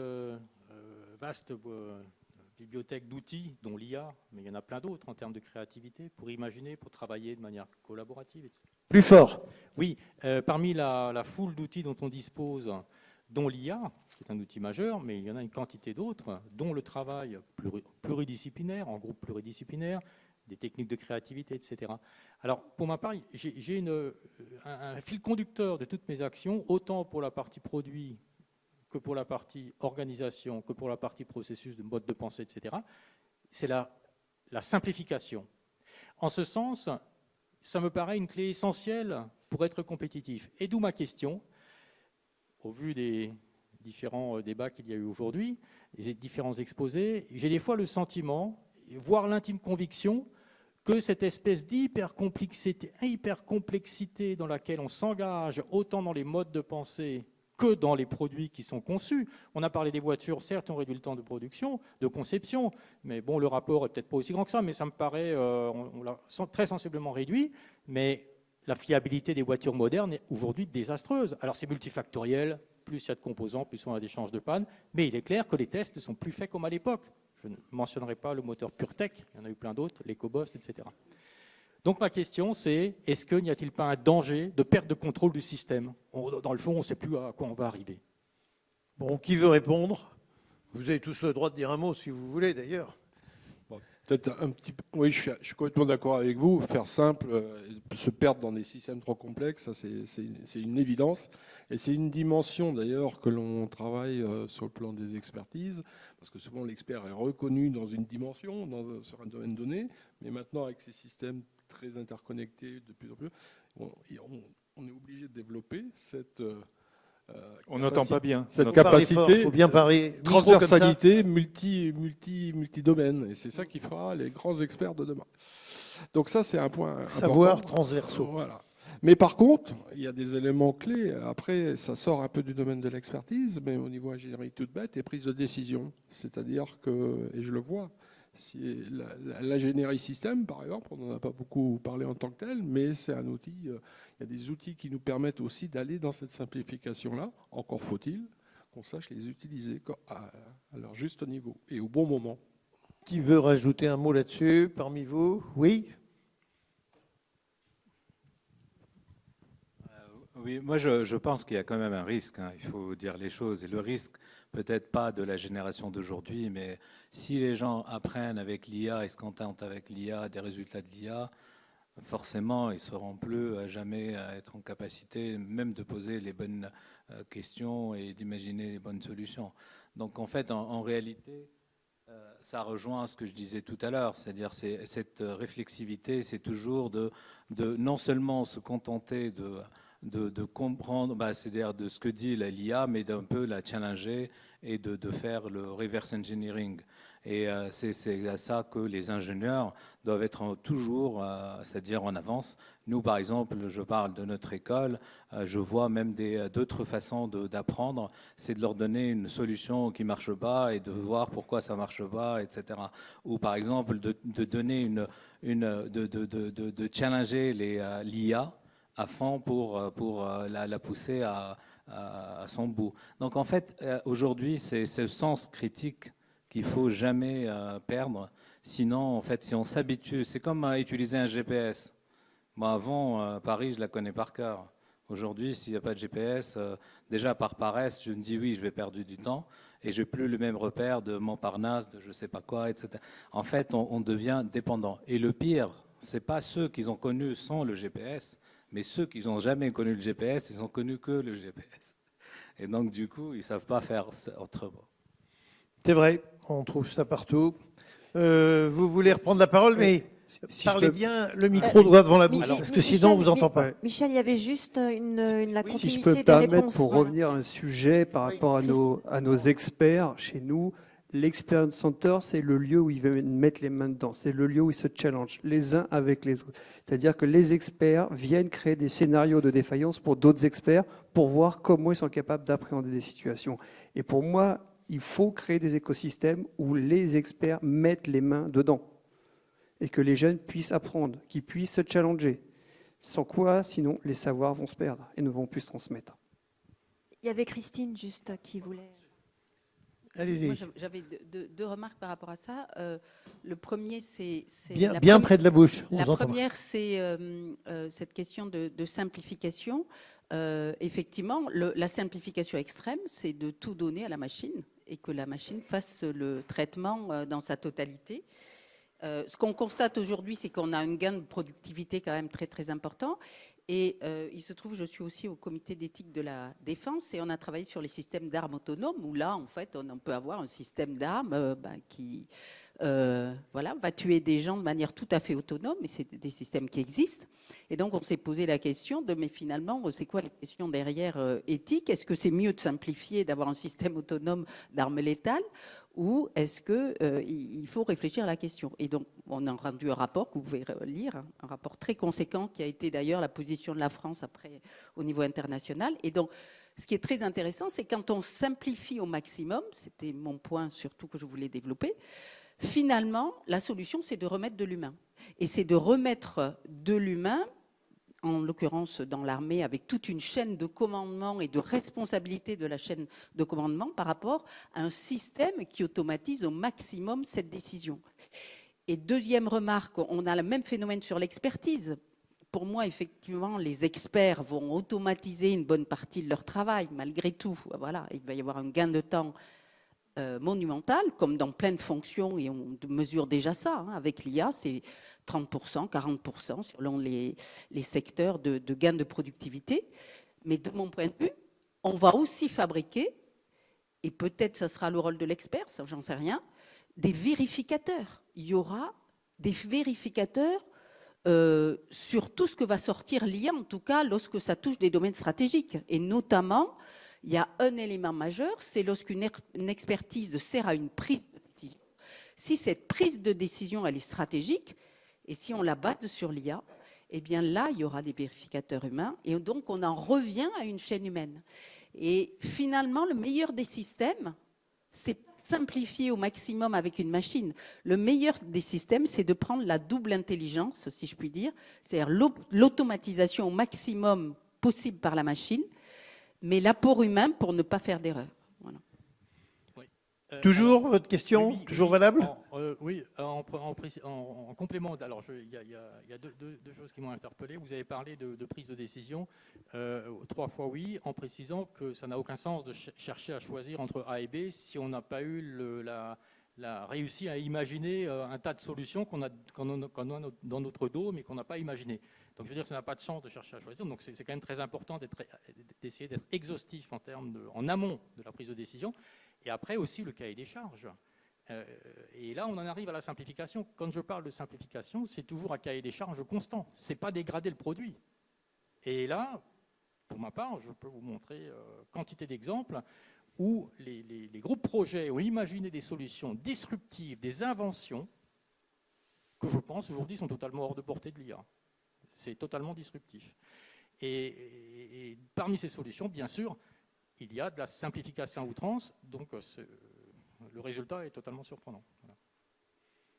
vaste bibliothèque d'outils, dont l'IA, mais il y en a plein d'autres en termes de créativité, pour imaginer, pour travailler de manière collaborative, etc. Plus fort. Oui, parmi la foule d'outils dont on dispose, dont l'IA, qui est un outil majeur, mais il y en a une quantité d'autres, dont le travail pluridisciplinaire, en groupe pluridisciplinaire, des techniques de créativité, etc. Alors, pour ma part, j'ai un fil conducteur de toutes mes actions, autant pour la partie produit que pour la partie organisation, que pour la partie processus de mode de pensée, etc. C'est la simplification. En ce sens, ça me paraît une clé essentielle pour être compétitif. Et d'où ma question, au vu des différents débats qu'il y a eu aujourd'hui, les différents exposés, j'ai des fois le sentiment, voire l'intime conviction, que cette espèce d'hypercomplexité dans laquelle on s'engage, autant dans les modes de pensée que dans les produits qui sont conçus. On a parlé des voitures, certes, on réduit le temps de production, de conception, mais bon, le rapport est peut-être pas aussi grand que ça, mais ça me paraît, on l'a très sensiblement réduit, mais la fiabilité des voitures modernes est aujourd'hui désastreuse. Alors c'est multifactoriel, plus il y a de composants, plus on a des chances de panne, mais il est clair que les tests ne sont plus faits comme à l'époque. Je ne mentionnerai pas le moteur PureTech, il y en a eu plein d'autres, l'EcoBoost, etc. Donc ma question c'est, est-ce qu'il n'y a-t-il pas un danger de perte de contrôle du système? Dans le fond, on ne sait plus à quoi on va arriver. Bon, qui veut répondre? Vous avez tous le droit de dire un mot si vous voulez d'ailleurs. Peut-être un petit peu. Oui, je suis complètement d'accord avec vous. Faire simple, se perdre dans des systèmes trop complexes, ça c'est une évidence. Et c'est une dimension d'ailleurs que l'on travaille sur le plan des expertises, parce que souvent l'expert est reconnu dans une dimension, sur un domaine donné, mais maintenant avec ces systèmes très interconnectés de plus en plus, on est obligé de développer cette On n'entend pas bien. Cette capacité, faut bien parler transversalité, multi-domaine. Et c'est ça qui fera les grands experts de demain. Donc ça, c'est un point savoir important. transversaux. Voilà. Mais par contre, il y a des éléments clés. Après, ça sort un peu du domaine de l'expertise, mais au niveau ingénierie toute bête et prise de décision. C'est-à-dire que, et je le vois, si l'ingénierie système, par exemple, on n'en a pas beaucoup parlé en tant que tel, mais c'est un outil. Il y a des outils qui nous permettent aussi d'aller dans cette simplification-là. Encore faut-il qu'on sache les utiliser à leur juste niveau et au bon moment. Qui veut rajouter un mot là-dessus parmi vous? Oui. Oui, moi je pense qu'il y a quand même un risque, hein, il faut dire les choses. Et le risque, peut-être pas de la génération d'aujourd'hui, mais si les gens apprennent avec l'IA et se contentent avec l'IA, des résultats de l'IA, forcément ils ne seront plus à jamais à être en capacité même de poser les bonnes questions et d'imaginer les bonnes solutions. Donc en fait, en réalité, ça rejoint ce que je disais tout à l'heure, c'est-à-dire cette réflexivité, c'est toujours de non seulement se contenter de comprendre, c'est-à-dire de ce que dit l'IA, mais d'un peu la challenger et de faire le reverse engineering. Et c'est à ça que les ingénieurs doivent être toujours, c'est-à-dire en avance. Nous, par exemple, je parle de notre école, je vois même d'autres façons d'apprendre, c'est de leur donner une solution qui ne marche pas et de voir pourquoi ça ne marche pas, etc. Ou par exemple, de donner de challenger l'IA à fond pour la pousser à son bout. Donc en fait, aujourd'hui, c'est ce sens critique qu'il ne faut jamais perdre. Sinon, en fait, si on s'habitue, c'est comme à utiliser un GPS. Moi, avant, Paris, je la connais par cœur. Aujourd'hui, s'il n'y a pas de GPS, déjà par paresse, je me dis oui, je vais perdre du temps et je n'ai plus le même repère de Montparnasse, de je ne sais pas quoi, etc. En fait, on devient dépendant. Et le pire, ce n'est pas ceux qui ont connu sans le GPS, mais ceux qui n'ont jamais connu le GPS, ils n'ont connu que le GPS. Et donc, du coup, ils ne savent pas faire autrement. C'est vrai, on trouve ça partout. Vous voulez reprendre la parole, mais parlez bien, le micro droit devant la bouche, parce que sinon on ne vous entend pas. Michel, il y avait juste la continuité si je peux me des permettre, réponses. pour revenir à un sujet par rapport à nos experts chez nous, l'Experience Center, c'est le lieu où ils veulent mettre les mains dedans. C'est le lieu où ils se challengent les uns avec les autres. C'est-à-dire que les experts viennent créer des scénarios de défaillance pour d'autres experts pour voir comment ils sont capables d'appréhender des situations. Et pour moi, il faut créer des écosystèmes où les experts mettent les mains dedans et que les jeunes puissent apprendre, qu'ils puissent se challenger. Sans quoi, sinon, les savoirs vont se perdre et ne vont plus se transmettre. Il y avait Christine juste qui voulait... Allez-y. J'avais deux remarques par rapport à ça. Le premier, c'est bien près de la bouche. La première, c'est cette question de simplification. Effectivement, la simplification extrême, c'est de tout donner à la machine et que la machine fasse le traitement dans sa totalité. Ce qu'on constate aujourd'hui, c'est qu'on a un gain de productivité quand même très très important. Et il se trouve, je suis aussi au comité d'éthique de la défense et on a travaillé sur les systèmes d'armes autonomes où là, en fait, on peut avoir un système d'armes qui va tuer des gens de manière tout à fait autonome, et c'est des systèmes qui existent. Et donc, on s'est posé la question mais finalement, c'est quoi la question derrière éthique? Est-ce que c'est mieux de simplifier, d'avoir un système autonome d'armes létales, ou est-ce qu'il faut réfléchir à la question? Et donc, on a rendu un rapport que vous pouvez lire, un rapport très conséquent qui a été d'ailleurs la position de la France après au niveau international. Et donc, ce qui est très intéressant, c'est quand on simplifie au maximum, c'était mon point surtout que je voulais développer, finalement, la solution, c'est de remettre de l'humain. Et c'est de remettre de l'humain en l'occurrence dans l'armée, avec toute une chaîne de commandement et de responsabilité de la chaîne de commandement par rapport à un système qui automatise au maximum cette décision. Et deuxième remarque, on a le même phénomène sur l'expertise. Pour moi, effectivement, les experts vont automatiser une bonne partie de leur travail, malgré tout. Voilà, il va y avoir un gain de temps monumental, comme dans plein de fonctions, et on mesure déjà ça. Hein, avec l'IA, c'est 30%, 40% selon les secteurs de gain de productivité. Mais de mon point de vue, on va aussi fabriquer, et peut-être ça sera le rôle de l'expert, ça j'en sais rien, des vérificateurs. Il y aura des vérificateurs sur tout ce que va sortir l'IA, en tout cas lorsque ça touche des domaines stratégiques. Et notamment, il y a un élément majeur, c'est lorsqu'une expertise sert à une prise de décision. Si cette prise de décision, elle est stratégique, et si on la base sur l'IA, eh bien là, il y aura des vérificateurs humains, et donc on en revient à une chaîne humaine. Et finalement, le meilleur des systèmes, c'est simplifier au maximum avec une machine. Le meilleur des systèmes, c'est de prendre la double intelligence, si je puis dire, c'est-à-dire l'automatisation au maximum possible par la machine, mais l'apport humain pour ne pas faire d'erreur. Voilà. Oui. Toujours votre question, oui, toujours valable? Oui, en complément. Alors, il y a deux choses qui m'ont interpellé. Vous avez parlé de prise de décision 3 fois oui, en précisant que ça n'a aucun sens de chercher à choisir entre A et B si on n'a pas eu réussi à imaginer un tas de solutions qu'on a dans notre dos, mais qu'on n'a pas imaginé. Donc, je veux dire que ça n'a pas de sens de chercher à choisir. Donc, c'est quand même très important d'essayer d'être exhaustif en amont de la prise de décision. Et après aussi le cahier des charges. Et là, on en arrive à la simplification. Quand je parle de simplification, c'est toujours un cahier des charges constant. Ce n'est pas dégrader le produit. Et là, pour ma part, je peux vous montrer quantité d'exemples où les groupes projets ont imaginé des solutions disruptives, des inventions que je pense aujourd'hui sont totalement hors de portée de l'IA. C'est totalement disruptif. Et parmi ces solutions, bien sûr, il y a de la simplification à outrance, donc le résultat est totalement surprenant. Voilà.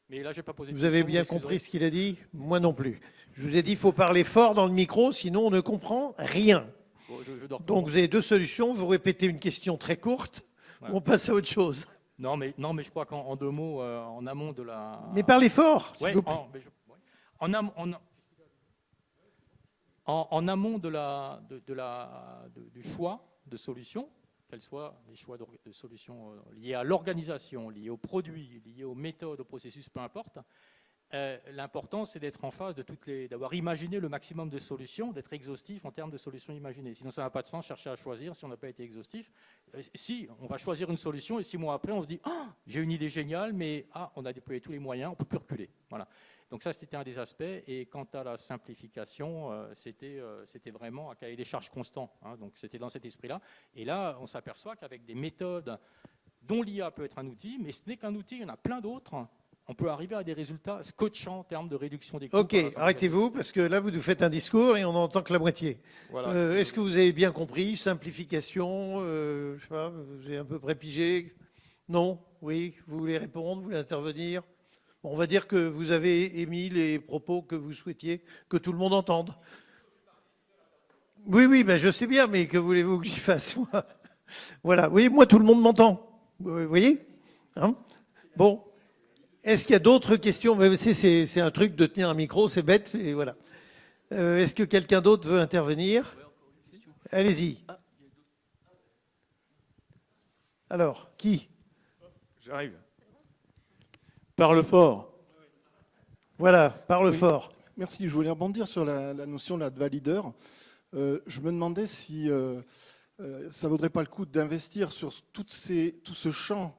Mais là, j'ai pas posé de question. Vous avez bien compris ce qu'il a dit? Moi non plus. Je vous ai dit, il faut parler fort dans le micro, sinon on ne comprend rien. Bon, donc vous avez deux solutions. Vous répétez une question très courte, voilà. On passe à autre chose. Non, mais je crois qu'en 2 mots, en amont de la... Mais parlez fort, s'il ouais, vous plaît. En amont du choix de solutions, qu'elles soient des choix de solutions liées à l'organisation, liées aux produits, liées aux méthodes, aux processus, peu importe, l'important c'est d'être en phase d'avoir imaginé le maximum de solutions, d'être exhaustif en termes de solutions imaginées. Sinon ça n'a pas de sens chercher à choisir si on n'a pas été exhaustif. Si on va choisir une solution et 6 mois après on se dit j'ai une idée géniale, mais on a déployé tous les moyens, on ne peut plus reculer. Voilà. Donc ça, c'était un des aspects. Et quant à la simplification, c'était vraiment un cahier des charges constant. Hein, donc c'était dans cet esprit-là. Et là, on s'aperçoit qu'avec des méthodes dont l'IA peut être un outil, mais ce n'est qu'un outil, il y en a plein d'autres, on peut arriver à des résultats scotchants en termes de réduction des coûts. Ok, arrêtez-vous, parce que là, vous nous faites un discours et on n'entend que la moitié. Voilà. Est-ce que vous avez bien compris? Simplification, je sais pas, vous avez un peu prépigé? Non? Oui? Vous voulez répondre? Vous voulez intervenir? On va dire que vous avez émis les propos que vous souhaitiez que tout le monde entende. Oui, ben je sais bien, mais que voulez-vous que j'y fasse, moi? Voilà, oui, moi, tout le monde m'entend. Vous voyez, hein? Bon. Est-ce qu'il y a d'autres questions? C'est un truc de tenir un micro, c'est bête, et voilà. Est-ce que quelqu'un d'autre veut intervenir? Allez-y. Alors, qui? J'arrive. Parle fort. Voilà, parle fort. Merci. Je voulais rebondir sur la notion de valideur. Je me demandais si ça ne vaudrait pas le coup d'investir sur tout ce champ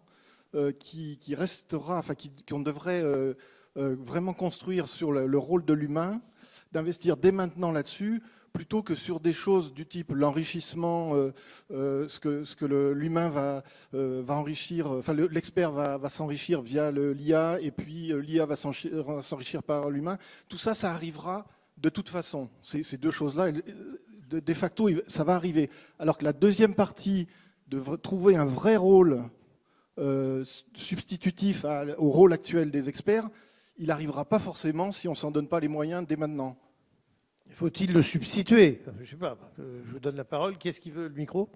qui restera, enfin qu'on devrait vraiment construire sur le rôle de l'humain, d'investir dès maintenant là-dessus, plutôt que sur des choses du type l'enrichissement, ce que l'humain va enrichir, enfin l'expert va s'enrichir via l'IA, et puis l'IA va s'enrichir par l'humain. Tout ça, ça arrivera de toute façon. Ces deux choses-là, de facto, ça va arriver. Alors que la deuxième partie, de trouver un vrai rôle substitutif au rôle actuel des experts, il n'arrivera pas forcément si on ne s'en donne pas les moyens dès maintenant. Faut-il le substituer? Je ne sais pas. Je vous donne la parole. Qui est-ce qui veut le micro?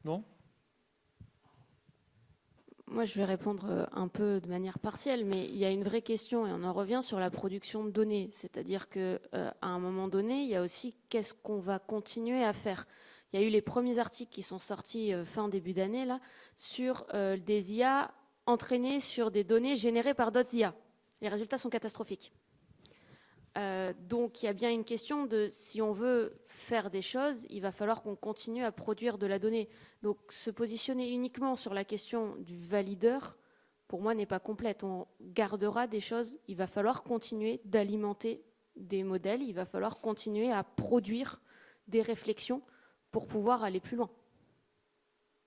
Non? Moi, je vais répondre un peu de manière partielle, mais il y a une vraie question et on en revient sur la production de données. C'est-à-dire qu'à un moment donné, il y a aussi qu'est-ce qu'on va continuer à faire. Il y a eu les premiers articles qui sont sortis fin début d'année là sur des IA entraînées sur des données générées par d'autres IA. Les résultats sont catastrophiques. Donc il y a bien une question de si on veut faire des choses, il va falloir qu'on continue à produire de la donnée. Donc se positionner uniquement sur la question du valideur, pour moi, n'est pas complète. On gardera des choses, il va falloir continuer d'alimenter des modèles, il va falloir continuer à produire des réflexions pour pouvoir aller plus loin.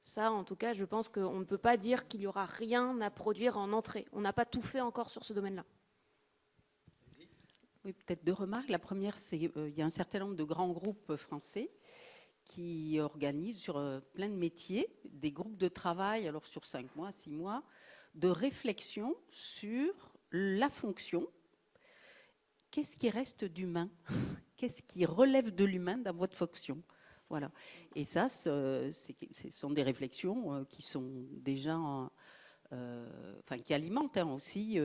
Ça, en tout cas, je pense qu'on ne peut pas dire qu'il n'y aura rien à produire en entrée. On n'a pas tout fait encore sur ce domaine-là. Oui, peut-être deux remarques. La première, c'est qu'il y a un certain nombre de grands groupes français qui organisent sur plein de métiers des groupes de travail, alors sur 5 mois, 6 mois, de réflexion sur la fonction. Qu'est-ce qui reste d'humain? Qu'est-ce qui relève de l'humain dans votre fonction? Voilà. Et ça, ce sont des réflexions qui sont déjà... qui alimentent aussi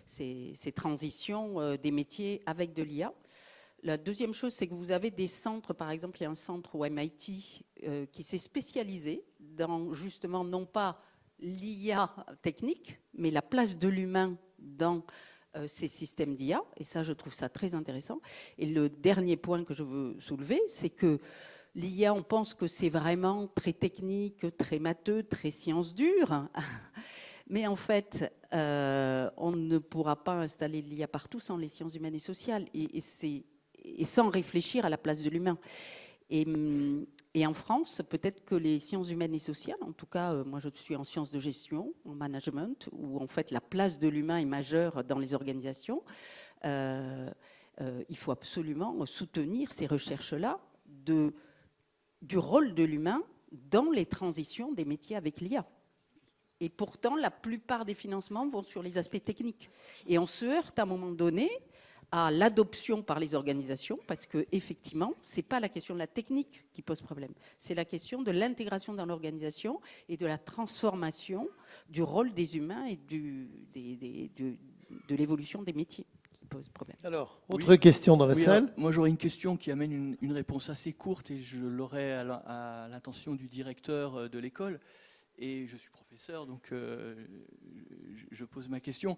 ces transitions des métiers avec de l'IA. La deuxième chose, c'est que vous avez des centres, par exemple, il y a un centre au MIT qui s'est spécialisé dans justement non pas l'IA technique, mais la place de l'humain dans ces systèmes d'IA. Et ça, je trouve ça très intéressant. Et le dernier point que je veux soulever, c'est que l'IA, on pense que c'est vraiment très technique, très matheux, très science dure. Mais en fait, on ne pourra pas installer l'IA partout sans les sciences humaines et sociales et sans réfléchir à la place de l'humain. Et en France, peut-être que les sciences humaines et sociales, en tout cas, moi je suis en sciences de gestion, en management, où en fait la place de l'humain est majeure dans les organisations. Il faut absolument soutenir ces recherches-là du rôle de l'humain dans les transitions des métiers avec l'IA. Et pourtant, la plupart des financements vont sur les aspects techniques. Et on se heurte à un moment donné à l'adoption par les organisations, parce qu'effectivement, ce n'est pas la question de la technique qui pose problème, c'est la question de l'intégration dans l'organisation et de la transformation du rôle des humains et de l'évolution des métiers qui pose problème. Alors, autre question dans la salle. Moi, j'aurais une question qui amène une réponse assez courte et je l'aurai à l'intention du directeur de l'école. Et je suis professeur, donc je pose ma question.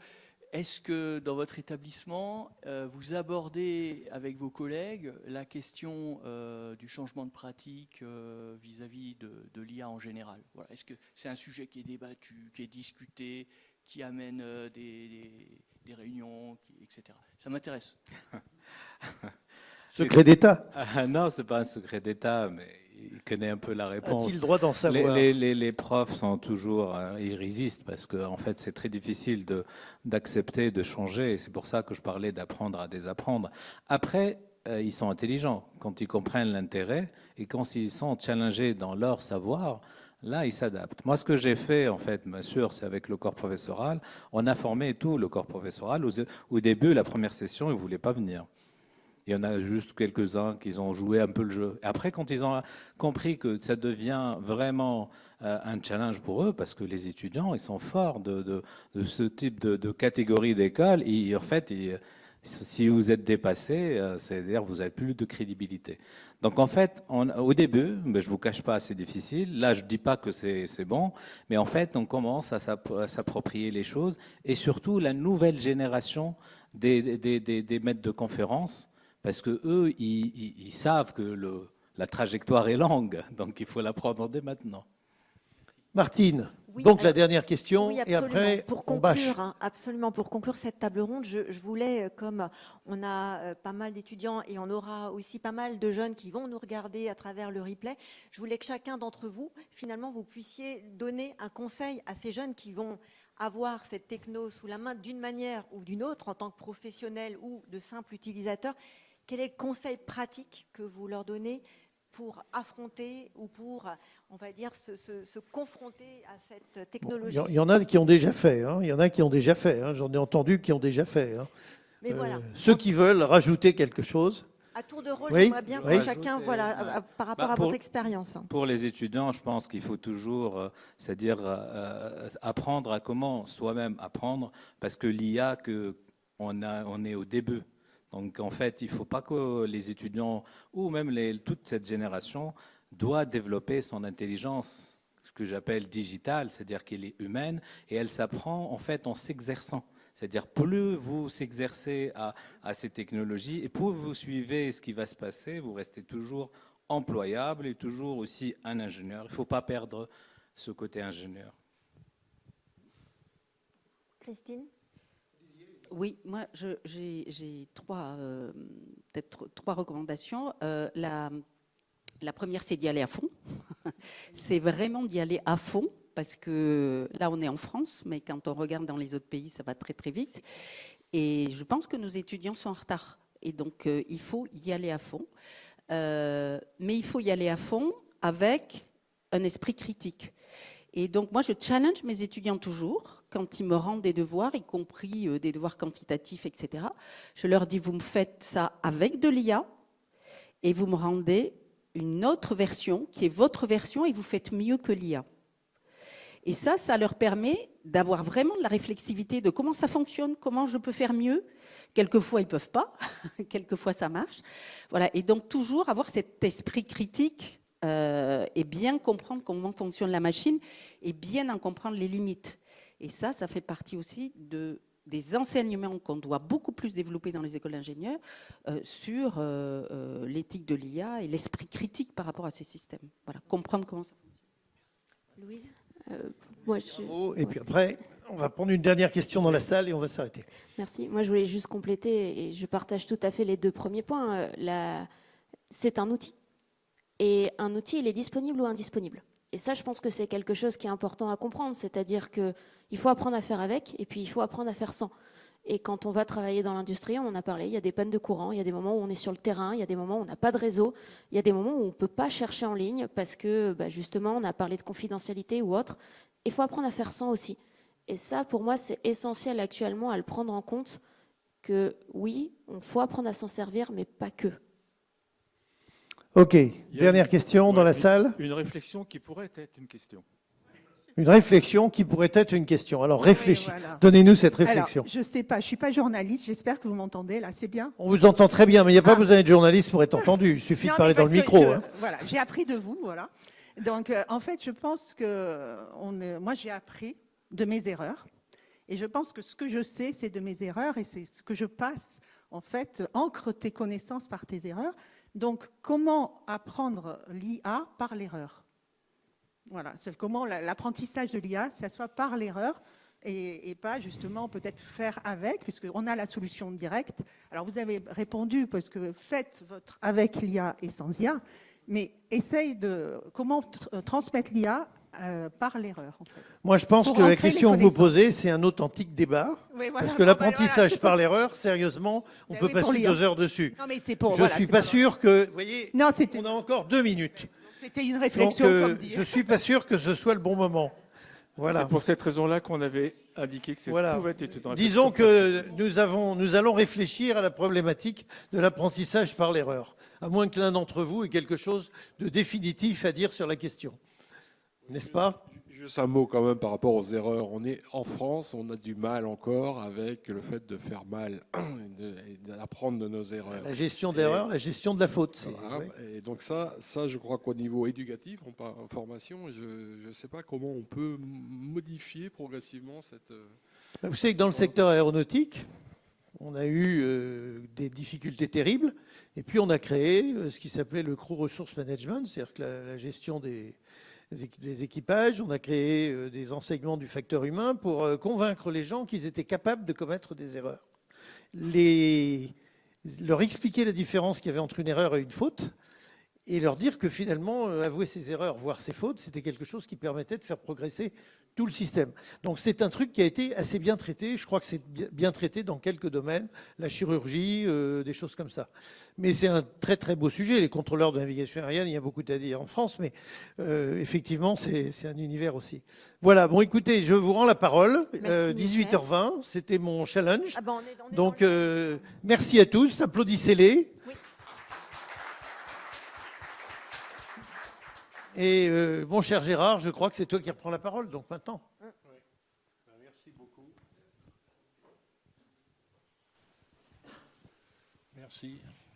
Est-ce que dans votre établissement, vous abordez avec vos collègues la question du changement de pratique vis-à-vis de l'IA en général? Voilà. Est-ce que c'est un sujet qui est débattu, qui est discuté, qui amène des réunions, etc. Ça m'intéresse. Secret d'État? Non, ce n'est pas un secret d'État, mais il connaît un peu la réponse. A-t-il le droit d'en savoir? Les profs sont toujours, ils résistent parce qu'en fait, c'est très difficile d'accepter, de changer. Et c'est pour ça que je parlais d'apprendre à désapprendre. Après, ils sont intelligents. Quand ils comprennent l'intérêt et quand ils sont challengés dans leur savoir, là, ils s'adaptent. Moi, ce que j'ai fait, en fait, bien sûr, c'est avec le corps professoral. On a formé tout le corps professoral. Au début, la première session, ils ne voulaient pas venir. Il y en a juste quelques-uns qui ont joué un peu le jeu. Et après, quand ils ont compris que ça devient vraiment un challenge pour eux, parce que les étudiants, ils sont forts de ce type de catégorie d'école, en fait, si vous êtes dépassé, c'est-à-dire que vous n'avez plus de crédibilité. Donc en fait, au début, mais je ne vous cache pas, c'est difficile. Là, je ne dis pas que c'est bon, mais en fait, on commence à s'approprier les choses. Et surtout, la nouvelle génération des maîtres de conférences, parce qu'eux, ils savent que la trajectoire est longue, donc il faut la prendre dès maintenant. Martine, oui, donc la dernière question, oui, et après pour on bâche. Absolument, pour conclure cette table ronde, je voulais, comme on a pas mal d'étudiants et on aura aussi pas mal de jeunes qui vont nous regarder à travers le replay, je voulais que chacun d'entre vous, finalement, vous puissiez donner un conseil à ces jeunes qui vont avoir cette techno sous la main d'une manière ou d'une autre, en tant que professionnel ou de simple utilisateur. Quel est le conseil pratique que vous leur donnez pour affronter ou pour, on va dire, se confronter à cette technologie? Il y en a qui ont déjà fait. Il y en a qui ont déjà fait. J'en ai entendu qui ont déjà fait. Mais voilà. ceux qui veulent rajouter quelque chose. À tour de rôle, Oui, j'aimerais bien que oui. chacun, voilà, par rapport à votre expérience. Pour les étudiants, je pense qu'il faut toujours, c'est-à-dire apprendre à comment soi-même apprendre, parce que l'IA, on est au début. Donc en fait, il ne faut pas que les étudiants, ou même toute cette génération, doit développer son intelligence, ce que j'appelle digitale, c'est-à-dire qu'elle est humaine, et elle s'apprend en fait en s'exerçant. C'est-à-dire, plus vous s'exercez à ces technologies et plus vous suivez ce qui va se passer, vous restez toujours employable et toujours aussi un ingénieur. Il ne faut pas perdre ce côté ingénieur. Christine ? Oui, moi, j'ai peut-être trois recommandations. La première, c'est d'y aller à fond. C'est vraiment d'y aller à fond. Parce que là, on est en France, mais quand on regarde dans les autres pays, ça va très, très vite. Et je pense que nos étudiants sont en retard. Et donc, il faut y aller à fond. Mais il faut y aller à fond avec un esprit critique. Et donc, moi, je challenge mes étudiants toujours, quand ils me rendent des devoirs, y compris des devoirs quantitatifs, etc. Je leur dis, vous me faites ça avec de l'IA et vous me rendez une autre version qui est votre version et vous faites mieux que l'IA. Et ça leur permet d'avoir vraiment de la réflexivité de comment ça fonctionne, comment je peux faire mieux. Quelquefois, ils ne peuvent pas. Quelquefois, ça marche. Voilà. Et donc, toujours avoir cet esprit critique et bien comprendre comment fonctionne la machine et bien en comprendre les limites. Et ça fait partie aussi des enseignements qu'on doit beaucoup plus développer dans les écoles d'ingénieurs sur l'éthique de l'IA et l'esprit critique par rapport à ces systèmes. Voilà. Comprendre comment ça fonctionne. Louise ? Et puis après, on va prendre une dernière question dans la salle et on va s'arrêter. Merci. Moi, je voulais juste compléter, et je partage tout à fait les deux premiers points. C'est un outil. Et un outil, il est disponible ou indisponible. Et ça, je pense que c'est quelque chose qui est important à comprendre. C'est-à-dire qu'il faut apprendre à faire avec, et puis il faut apprendre à faire sans. Et quand on va travailler dans l'industrie, on en a parlé, il y a des pannes de courant, il y a des moments où on est sur le terrain, il y a des moments où on n'a pas de réseau, il y a des moments où on ne peut pas chercher en ligne parce que justement, on a parlé de confidentialité ou autre. Il faut apprendre à faire sans aussi. Et ça, pour moi, c'est essentiel actuellement à le prendre en compte que oui, il faut apprendre à s'en servir, mais pas que. OK. Dernière question dans la salle. Une réflexion qui pourrait être une question. Une réflexion qui pourrait être une question. Alors réfléchissez. Oui, voilà. Donnez-nous cette réflexion. Alors, je ne sais pas, je ne suis pas journaliste, j'espère que vous m'entendez là, c'est bien. On vous entend très bien, mais il n'y a pas besoin d'être journaliste pour être entendu. Il suffit de parler dans le micro. Voilà, j'ai appris de vous, voilà. Donc, en fait, je pense que moi, j'ai appris de mes erreurs. Et je pense que ce que je sais, c'est de mes erreurs et c'est ce que je passe, en fait, ancre tes connaissances par tes erreurs. Donc, comment apprendre l'IA par l'erreur ? Voilà, c'est comment l'apprentissage de l'IA, ça soit par l'erreur et pas justement peut-être faire avec, puisqu'on a la solution directe. Alors vous avez répondu parce que faites votre avec l'IA et sans IA, mais essaye de comment transmettre l'IA par l'erreur. En fait. Moi, je pense que la question que vous posez, c'est un authentique débat. Oui, voilà. Parce que l'apprentissage par l'erreur, sérieusement, on peut passer 2 heures dessus. Non, mais c'est pour, je ne suis pas sûr que... Vous voyez, non, on a encore 2 minutes. C'était une réflexion, donc, comme dire. Je ne suis pas sûr que ce soit le bon moment. Voilà. C'est pour cette raison-là qu'on avait indiqué que ça pouvait être une réflexion. Disons que nous allons réfléchir à la problématique de l'apprentissage par l'erreur, à moins que l'un d'entre vous ait quelque chose de définitif à dire sur la question. N'est-ce pas ? Juste un mot quand même par rapport aux erreurs. On est en France, on a du mal encore avec le fait de faire mal et d'apprendre de nos erreurs. La gestion de l'erreur, la gestion de la faute. Voilà. Et donc ça, je crois qu'au niveau éducatif, en formation, je ne sais pas comment on peut modifier progressivement cette... Vous savez que dans le secteur aéronautique, on a eu des difficultés terribles, et puis on a créé ce qui s'appelait le Crew Resource Management, c'est-à-dire que la gestion des équipages, on a créé des enseignements du facteur humain pour convaincre les gens qu'ils étaient capables de commettre des erreurs. Leur expliquer la différence qu'il y avait entre une erreur et une faute, et leur dire que finalement, avouer ses erreurs, voire ses fautes, c'était quelque chose qui permettait de faire progresser tout le système. Donc c'est un truc qui a été assez bien traité. Je crois que c'est bien traité dans quelques domaines, la chirurgie, des choses comme ça. Mais c'est un très très beau sujet. Les contrôleurs de navigation aérienne, il y a beaucoup à dire en France, mais effectivement, c'est un univers aussi. Voilà, bon écoutez, je vous rends la parole. 18h20, c'était mon challenge. Ah ben, on est donc merci à tous, applaudissez-les. Oui. Et mon cher Gérard, je crois que c'est toi qui reprends la parole, donc maintenant. Merci beaucoup.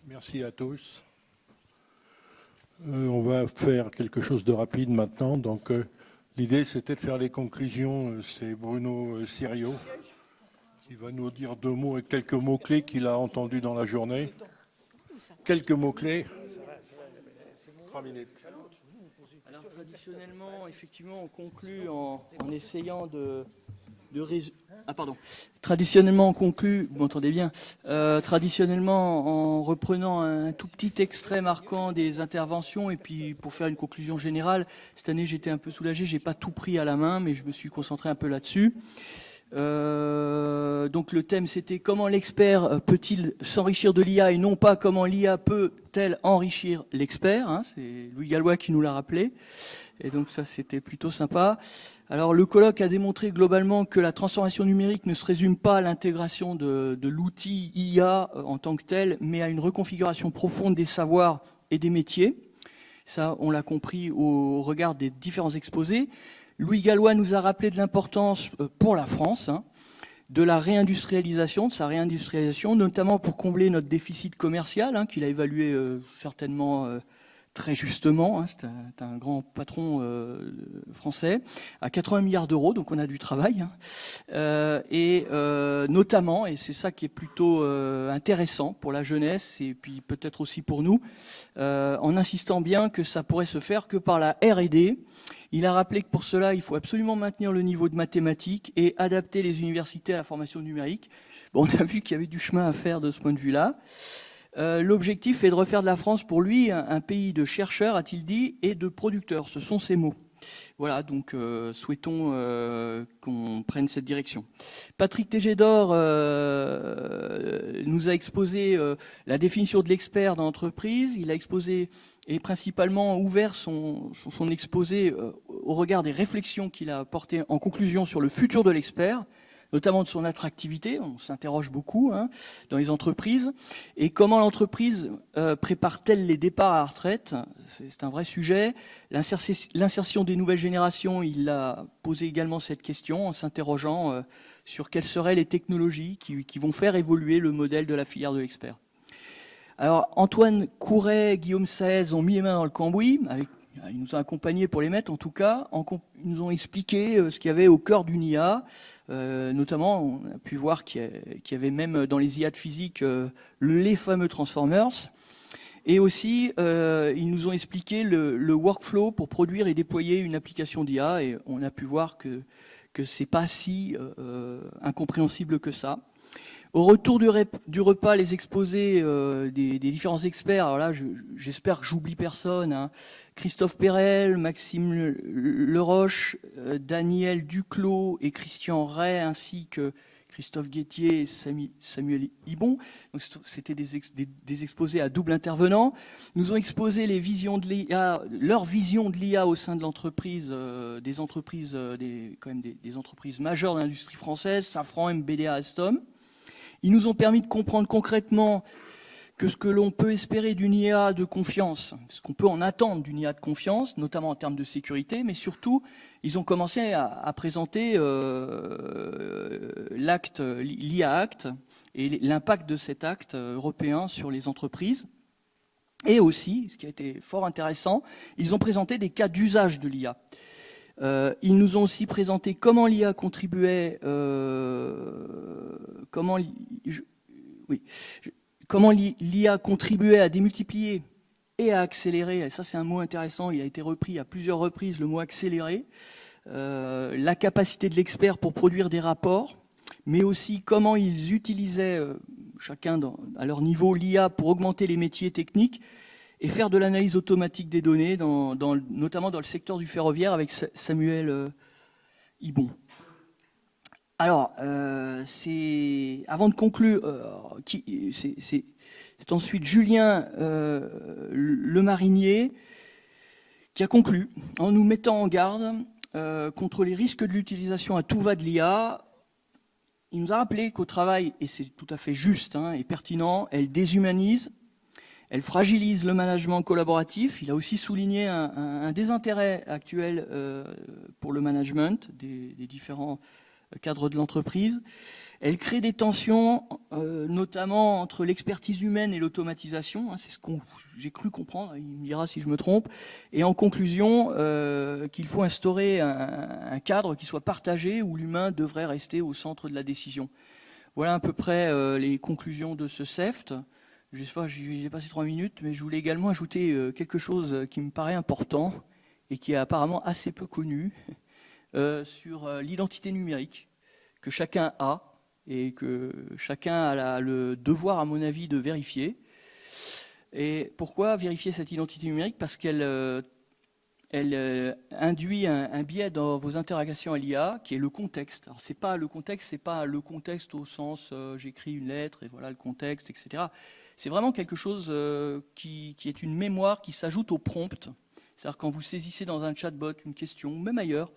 Merci à tous. On va faire quelque chose de rapide maintenant. Donc, l'idée, c'était de faire les conclusions. C'est Bruno Sirio qui va nous dire 2 mots et quelques mots-clés qu'il a entendus dans la journée. Quelques mots-clés. 3 minutes. Alors, traditionnellement, effectivement, on conclut en essayant de résumer. Ah, pardon. Traditionnellement, on conclut, vous m'entendez bien, traditionnellement en reprenant un tout petit extrait marquant des interventions et puis pour faire une conclusion générale. Cette année, j'étais un peu soulagé, j'ai pas tout pris à la main, mais je me suis concentré un peu là-dessus. Donc le thème, c'était comment l'expert peut-il s'enrichir de l'IA et non pas comment l'IA peut-elle enrichir l'expert, hein, c'est Louis Gallois qui nous l'a rappelé. Et donc ça, c'était plutôt sympa. Alors le colloque a démontré globalement que la transformation numérique ne se résume pas à l'intégration de l'outil IA en tant que tel, mais à une reconfiguration profonde des savoirs et des métiers. Ça, on l'a compris au regard des différents exposés. Louis Gallois nous a rappelé de l'importance pour la France de la réindustrialisation, de sa réindustrialisation, notamment pour combler notre déficit commercial, qu'il a évalué certainement très justement, c'est un grand patron français, à 80 milliards d'euros, donc on a du travail. Et notamment, et c'est ça qui est plutôt intéressant pour la jeunesse, et puis peut-être aussi pour nous, en insistant bien que ça pourrait se faire que par la R&D. Il a rappelé que pour cela, il faut absolument maintenir le niveau de mathématiques et adapter les universités à la formation numérique. Bon, on a vu qu'il y avait du chemin à faire de ce point de vue-là. L'objectif est de refaire de la France, pour lui, un pays de chercheurs, a-t-il dit, et de producteurs. Ce sont ses mots. Voilà, donc souhaitons qu'on prenne cette direction. Patrick Tégédor nous a exposé la définition de l'expert dans l'entreprise. Il a exposé et principalement ouvert son exposé au regard des réflexions qu'il a portées en conclusion sur le futur de l'expert, notamment de son attractivité. On s'interroge beaucoup dans les entreprises. Et comment l'entreprise prépare-t-elle les départs à la retraite? C'est un vrai sujet. L'insertion des nouvelles générations, il a posé également cette question en s'interrogeant sur quelles seraient les technologies qui vont faire évoluer le modèle de la filière de l'expert. Alors, Antoine Couret, Guillaume Saez ont mis les mains dans le cambouis. Ils nous ont accompagnés pour les mettre, en tout cas. Ils nous ont expliqué ce qu'il y avait au cœur d'une IA. Notamment, on a pu voir qu'il y avait même dans les IA de physique les fameux transformers. Et aussi, ils nous ont expliqué le workflow pour produire et déployer une application d'IA. Et on a pu voir que ce n'est pas si incompréhensible que ça. Au retour du repas, les exposés des différents experts, alors là, j'espère que j'oublie personne, Christophe Perel, Maxime Leroche, Daniel Duclos et Christian Ray, ainsi que Christophe Guettier et Samuel Ibon. Donc, c'était des exposés à double intervenant. Nous ont exposé les visions de l'IA, leur vision de l'IA au sein de l'entreprise, des entreprises majeures de l'industrie française, Safran, MBDA, Alstom. Ils nous ont permis de comprendre concrètement que ce que l'on peut espérer d'une IA de confiance, ce qu'on peut en attendre d'une IA de confiance, notamment en termes de sécurité, mais surtout, ils ont commencé à présenter l'IA Act et l'impact de cet acte européen sur les entreprises. Et aussi, ce qui a été fort intéressant, ils ont présenté des cas d'usage de l'IA. Ils nous ont aussi présenté comment l'IA contribuait, comment l'IA contribuait à démultiplier et à accélérer, et ça c'est un mot intéressant, il a été repris à plusieurs reprises, le mot accélérer, la capacité de l'expert pour produire des rapports, mais aussi comment ils utilisaient, chacun à leur niveau, l'IA pour augmenter les métiers techniques, et faire de l'analyse automatique des données, notamment dans le secteur du ferroviaire avec Samuel Ibon. Alors, avant de conclure, c'est ensuite Julien Lemarinier qui a conclu en nous mettant en garde contre les risques de l'utilisation à tout va de l'IA. Il nous a rappelé qu'au travail, et c'est tout à fait juste et pertinent, elle déshumanise, elle fragilise le management collaboratif. Il a aussi souligné un désintérêt actuel pour le management des différents cadres de l'entreprise. Elle crée des tensions, notamment entre l'expertise humaine et l'automatisation. C'est ce que j'ai cru comprendre, il me dira si je me trompe. Et en conclusion, qu'il faut instaurer un cadre qui soit partagé où l'humain devrait rester au centre de la décision. Voilà à peu près les conclusions de ce CEFT. Je sais pas, j'ai passé 3 minutes, mais je voulais également ajouter quelque chose qui me paraît important et qui est apparemment assez peu connu sur l'identité numérique que chacun a et que chacun a le devoir, à mon avis, de vérifier. Et pourquoi vérifier cette identité numérique? Parce qu'elle induit un biais dans vos interactions à l'IA, qui est le contexte. Alors le contexte, c'est pas le contexte au sens j'écris une lettre et voilà le contexte, etc. C'est vraiment quelque chose qui est une mémoire qui s'ajoute au prompt. C'est-à-dire quand vous saisissez dans un chatbot une question, même ailleurs,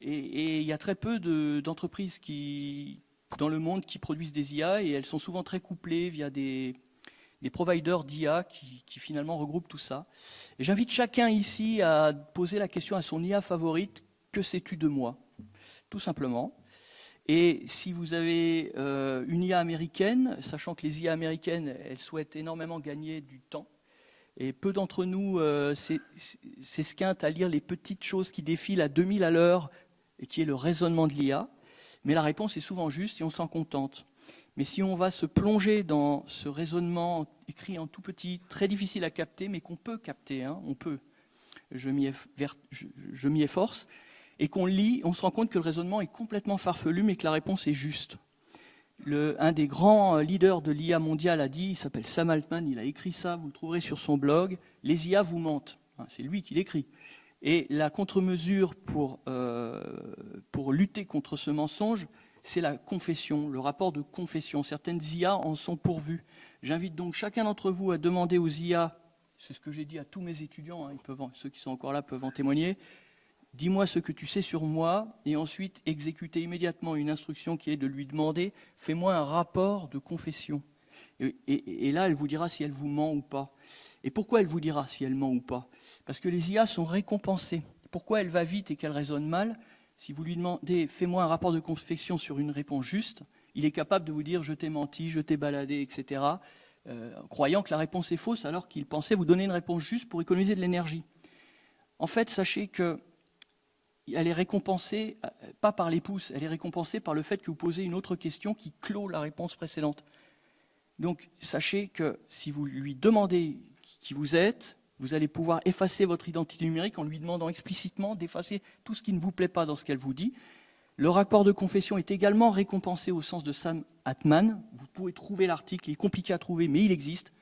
et il y a très peu d'entreprises dans le monde qui produisent des IA, et elles sont souvent très couplées via des providers d'IA qui finalement regroupent tout ça. Et j'invite chacun ici à poser la question à son IA favorite, que sais-tu de moi? Tout simplement. Et si vous avez une IA américaine, sachant que les IA américaines, elles souhaitent énormément gagner du temps, et peu d'entre nous s'esquintent à lire les petites choses qui défilent à 2000 à l'heure, et qui est le raisonnement de l'IA, mais la réponse est souvent juste et on s'en contente. Mais si on va se plonger dans ce raisonnement écrit en tout petit, très difficile à capter, mais qu'on peut capter, on peut, je m'y efforce, et qu'on lit, on se rend compte que le raisonnement est complètement farfelu, mais que la réponse est juste. Un des grands leaders de l'IA mondiale a dit, il s'appelle Sam Altman, il a écrit ça, vous le trouverez sur son blog, les IA vous mentent. C'est lui qui l'écrit. Et la contre-mesure pour lutter contre ce mensonge, c'est la confession, le rapport de confession. Certaines IA en sont pourvues. J'invite donc chacun d'entre vous à demander aux IA, c'est ce que j'ai dit à tous mes étudiants, ceux qui sont encore là peuvent en témoigner, dis-moi ce que tu sais sur moi, et ensuite exécutez immédiatement une instruction qui est de lui demander, fais-moi un rapport de confession. Et là, elle vous dira si elle vous ment ou pas. Et pourquoi elle vous dira si elle ment ou pas? Parce que les IA sont récompensées. Pourquoi elle va vite et qu'elle raisonne mal? Si vous lui demandez, fais-moi un rapport de confession sur une réponse juste, il est capable de vous dire, je t'ai menti, je t'ai baladé, etc., croyant que la réponse est fausse alors qu'il pensait vous donner une réponse juste pour économiser de l'énergie. En fait, sachez que elle est récompensée, pas par les pouces, elle est récompensée par le fait que vous posez une autre question qui clôt la réponse précédente. Donc, sachez que si vous lui demandez qui vous êtes, vous allez pouvoir effacer votre identité numérique en lui demandant explicitement d'effacer tout ce qui ne vous plaît pas dans ce qu'elle vous dit. Le rapport de confession est également récompensé au sens de Sam Altman. Vous pouvez trouver l'article, il est compliqué à trouver, mais il existe.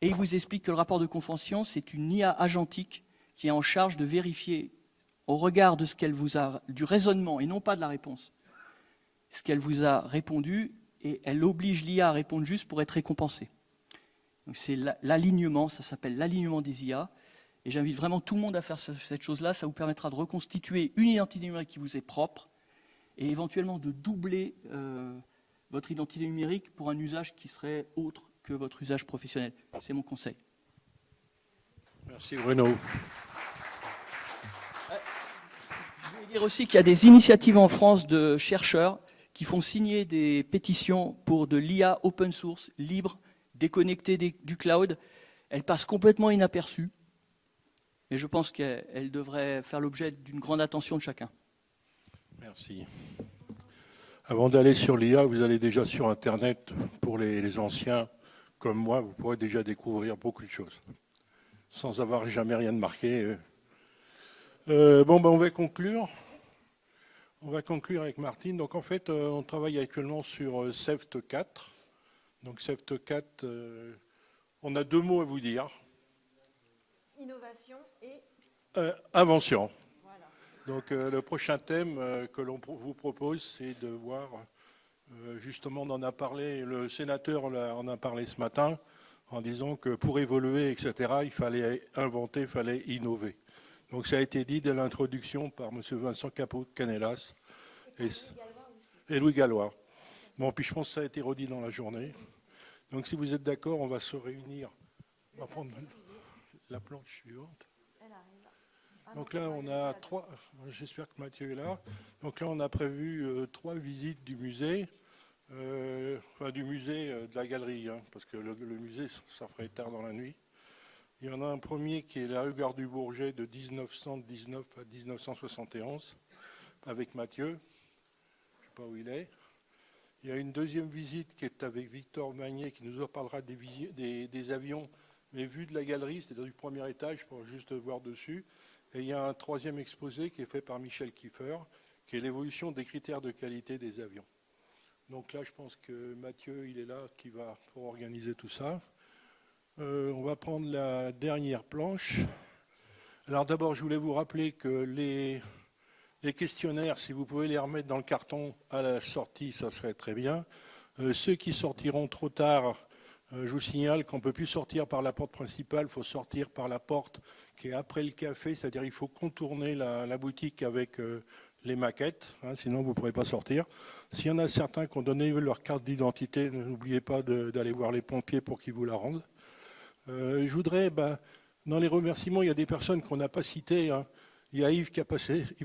Et il vous explique que le rapport de confession, c'est une IA agentique qui est en charge de vérifier, au regard de ce qu'elle vous a, du raisonnement et non pas de la réponse, ce qu'elle vous a répondu, et elle oblige l'IA à répondre juste pour être récompensée. Donc c'est l'alignement, ça s'appelle l'alignement des IA, et j'invite vraiment tout le monde à faire cette chose-là. Ça vous permettra de reconstituer une identité numérique qui vous est propre, et éventuellement de doubler votre identité numérique pour un usage qui serait autre que votre usage professionnel. C'est mon conseil. Merci Bruno. Je voulais dire aussi qu'il y a des initiatives en France de chercheurs qui font signer des pétitions pour de l'IA open source, libre, déconnectée du cloud. Elles passent complètement inaperçues, et je pense qu'elles devraient faire l'objet d'une grande attention de chacun. Merci. Avant d'aller sur l'IA, vous allez déjà sur Internet. Pour les anciens comme moi, vous pourrez déjà découvrir beaucoup de choses, sans avoir jamais rien de marqué. On va conclure. On va conclure avec Martine. Donc en fait, on travaille actuellement sur CEFT 4. Donc CEFT 4, on a 2 mots à vous dire. innovation et invention. Voilà. Donc le prochain thème que l'on vous propose, c'est de voir, justement on en a parlé, le sénateur en a parlé ce matin, en disant que pour évoluer, etc., il fallait inventer, il fallait innover. Donc ça a été dit dès l'introduction par M. Vincent Capo-Canelas et Louis Gallois. Bon, puis je pense que ça a été redit dans la journée. Donc si vous êtes d'accord, on va se réunir. On va prendre la planche suivante. Donc là, on a 3, j'espère que Mathieu est là. Donc là, on a prévu 3 visites du musée, de la galerie, hein, parce que le musée, ça ferait tard dans la nuit. Il y en a un premier qui est la rue Gare du Bourget de 1919 à 1971, avec Mathieu. Je ne sais pas où il est. Il y a une deuxième visite qui est avec Victor Magnier, qui nous en parlera des avions, mais vus de la galerie, c'est-à-dire du premier étage, pour juste voir dessus. Et il y a un troisième exposé qui est fait par Michel Kiefer, qui est l'évolution des critères de qualité des avions. Donc là, je pense que Mathieu, il est là, qui va pour organiser tout ça. On va prendre la dernière planche. Alors d'abord, je voulais vous rappeler que les questionnaires, si vous pouvez les remettre dans le carton à la sortie, ça serait très bien. Ceux qui sortiront trop tard, je vous signale qu'on ne peut plus sortir par la porte principale, il faut sortir par la porte qui est après le café, c'est-à-dire il faut contourner la boutique avec les maquettes, hein, sinon vous ne pourrez pas sortir. S'il y en a certains qui ont donné leur carte d'identité, n'oubliez pas d'aller voir les pompiers pour qu'ils vous la rendent. Je voudrais, dans les remerciements, il y a des personnes qu'on n'a pas citées. Hein. Il y a Yves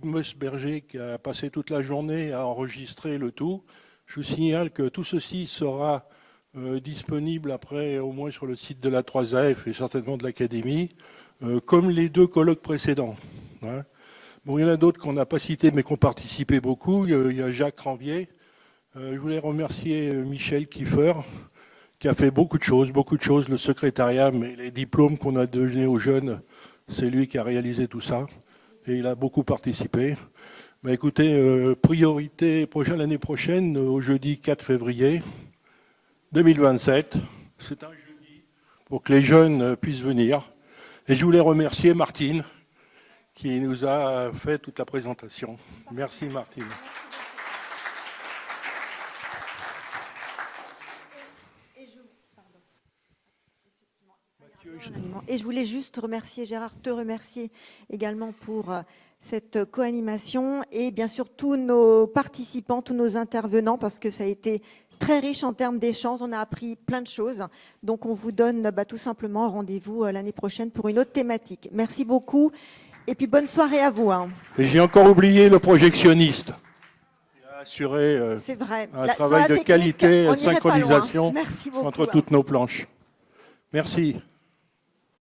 Meusberger qui a passé toute la journée à enregistrer le tout. Je vous signale que tout ceci sera disponible après, au moins sur le site de la 3AF et certainement de l'Académie, comme les 2 colloques précédents. Hein. Bon, il y en a d'autres qu'on n'a pas cités mais qui ont participé beaucoup. Il y a Jacques Ranvier. Je voulais remercier Michel Kiefer, qui a fait beaucoup de choses, le secrétariat, mais les diplômes qu'on a donnés aux jeunes, c'est lui qui a réalisé tout ça. Et il a beaucoup participé. Écoutez, priorité l'année prochaine, au jeudi 4 février 2027. C'est un jeudi pour que les jeunes puissent venir. Et je voulais remercier Martine, qui nous a fait toute la présentation. Merci Martine. Et je voulais juste remercier Gérard, te remercier également pour cette co-animation et bien sûr tous nos participants, tous nos intervenants, parce que ça a été très riche en termes d'échanges. On a appris plein de choses. Donc on vous donne tout simplement rendez-vous l'année prochaine pour une autre thématique. Merci beaucoup et puis bonne soirée à vous. Hein. Et j'ai encore oublié le projectionniste. Il a assuré un travail de qualité et de synchronisation entre toutes nos planches. Merci.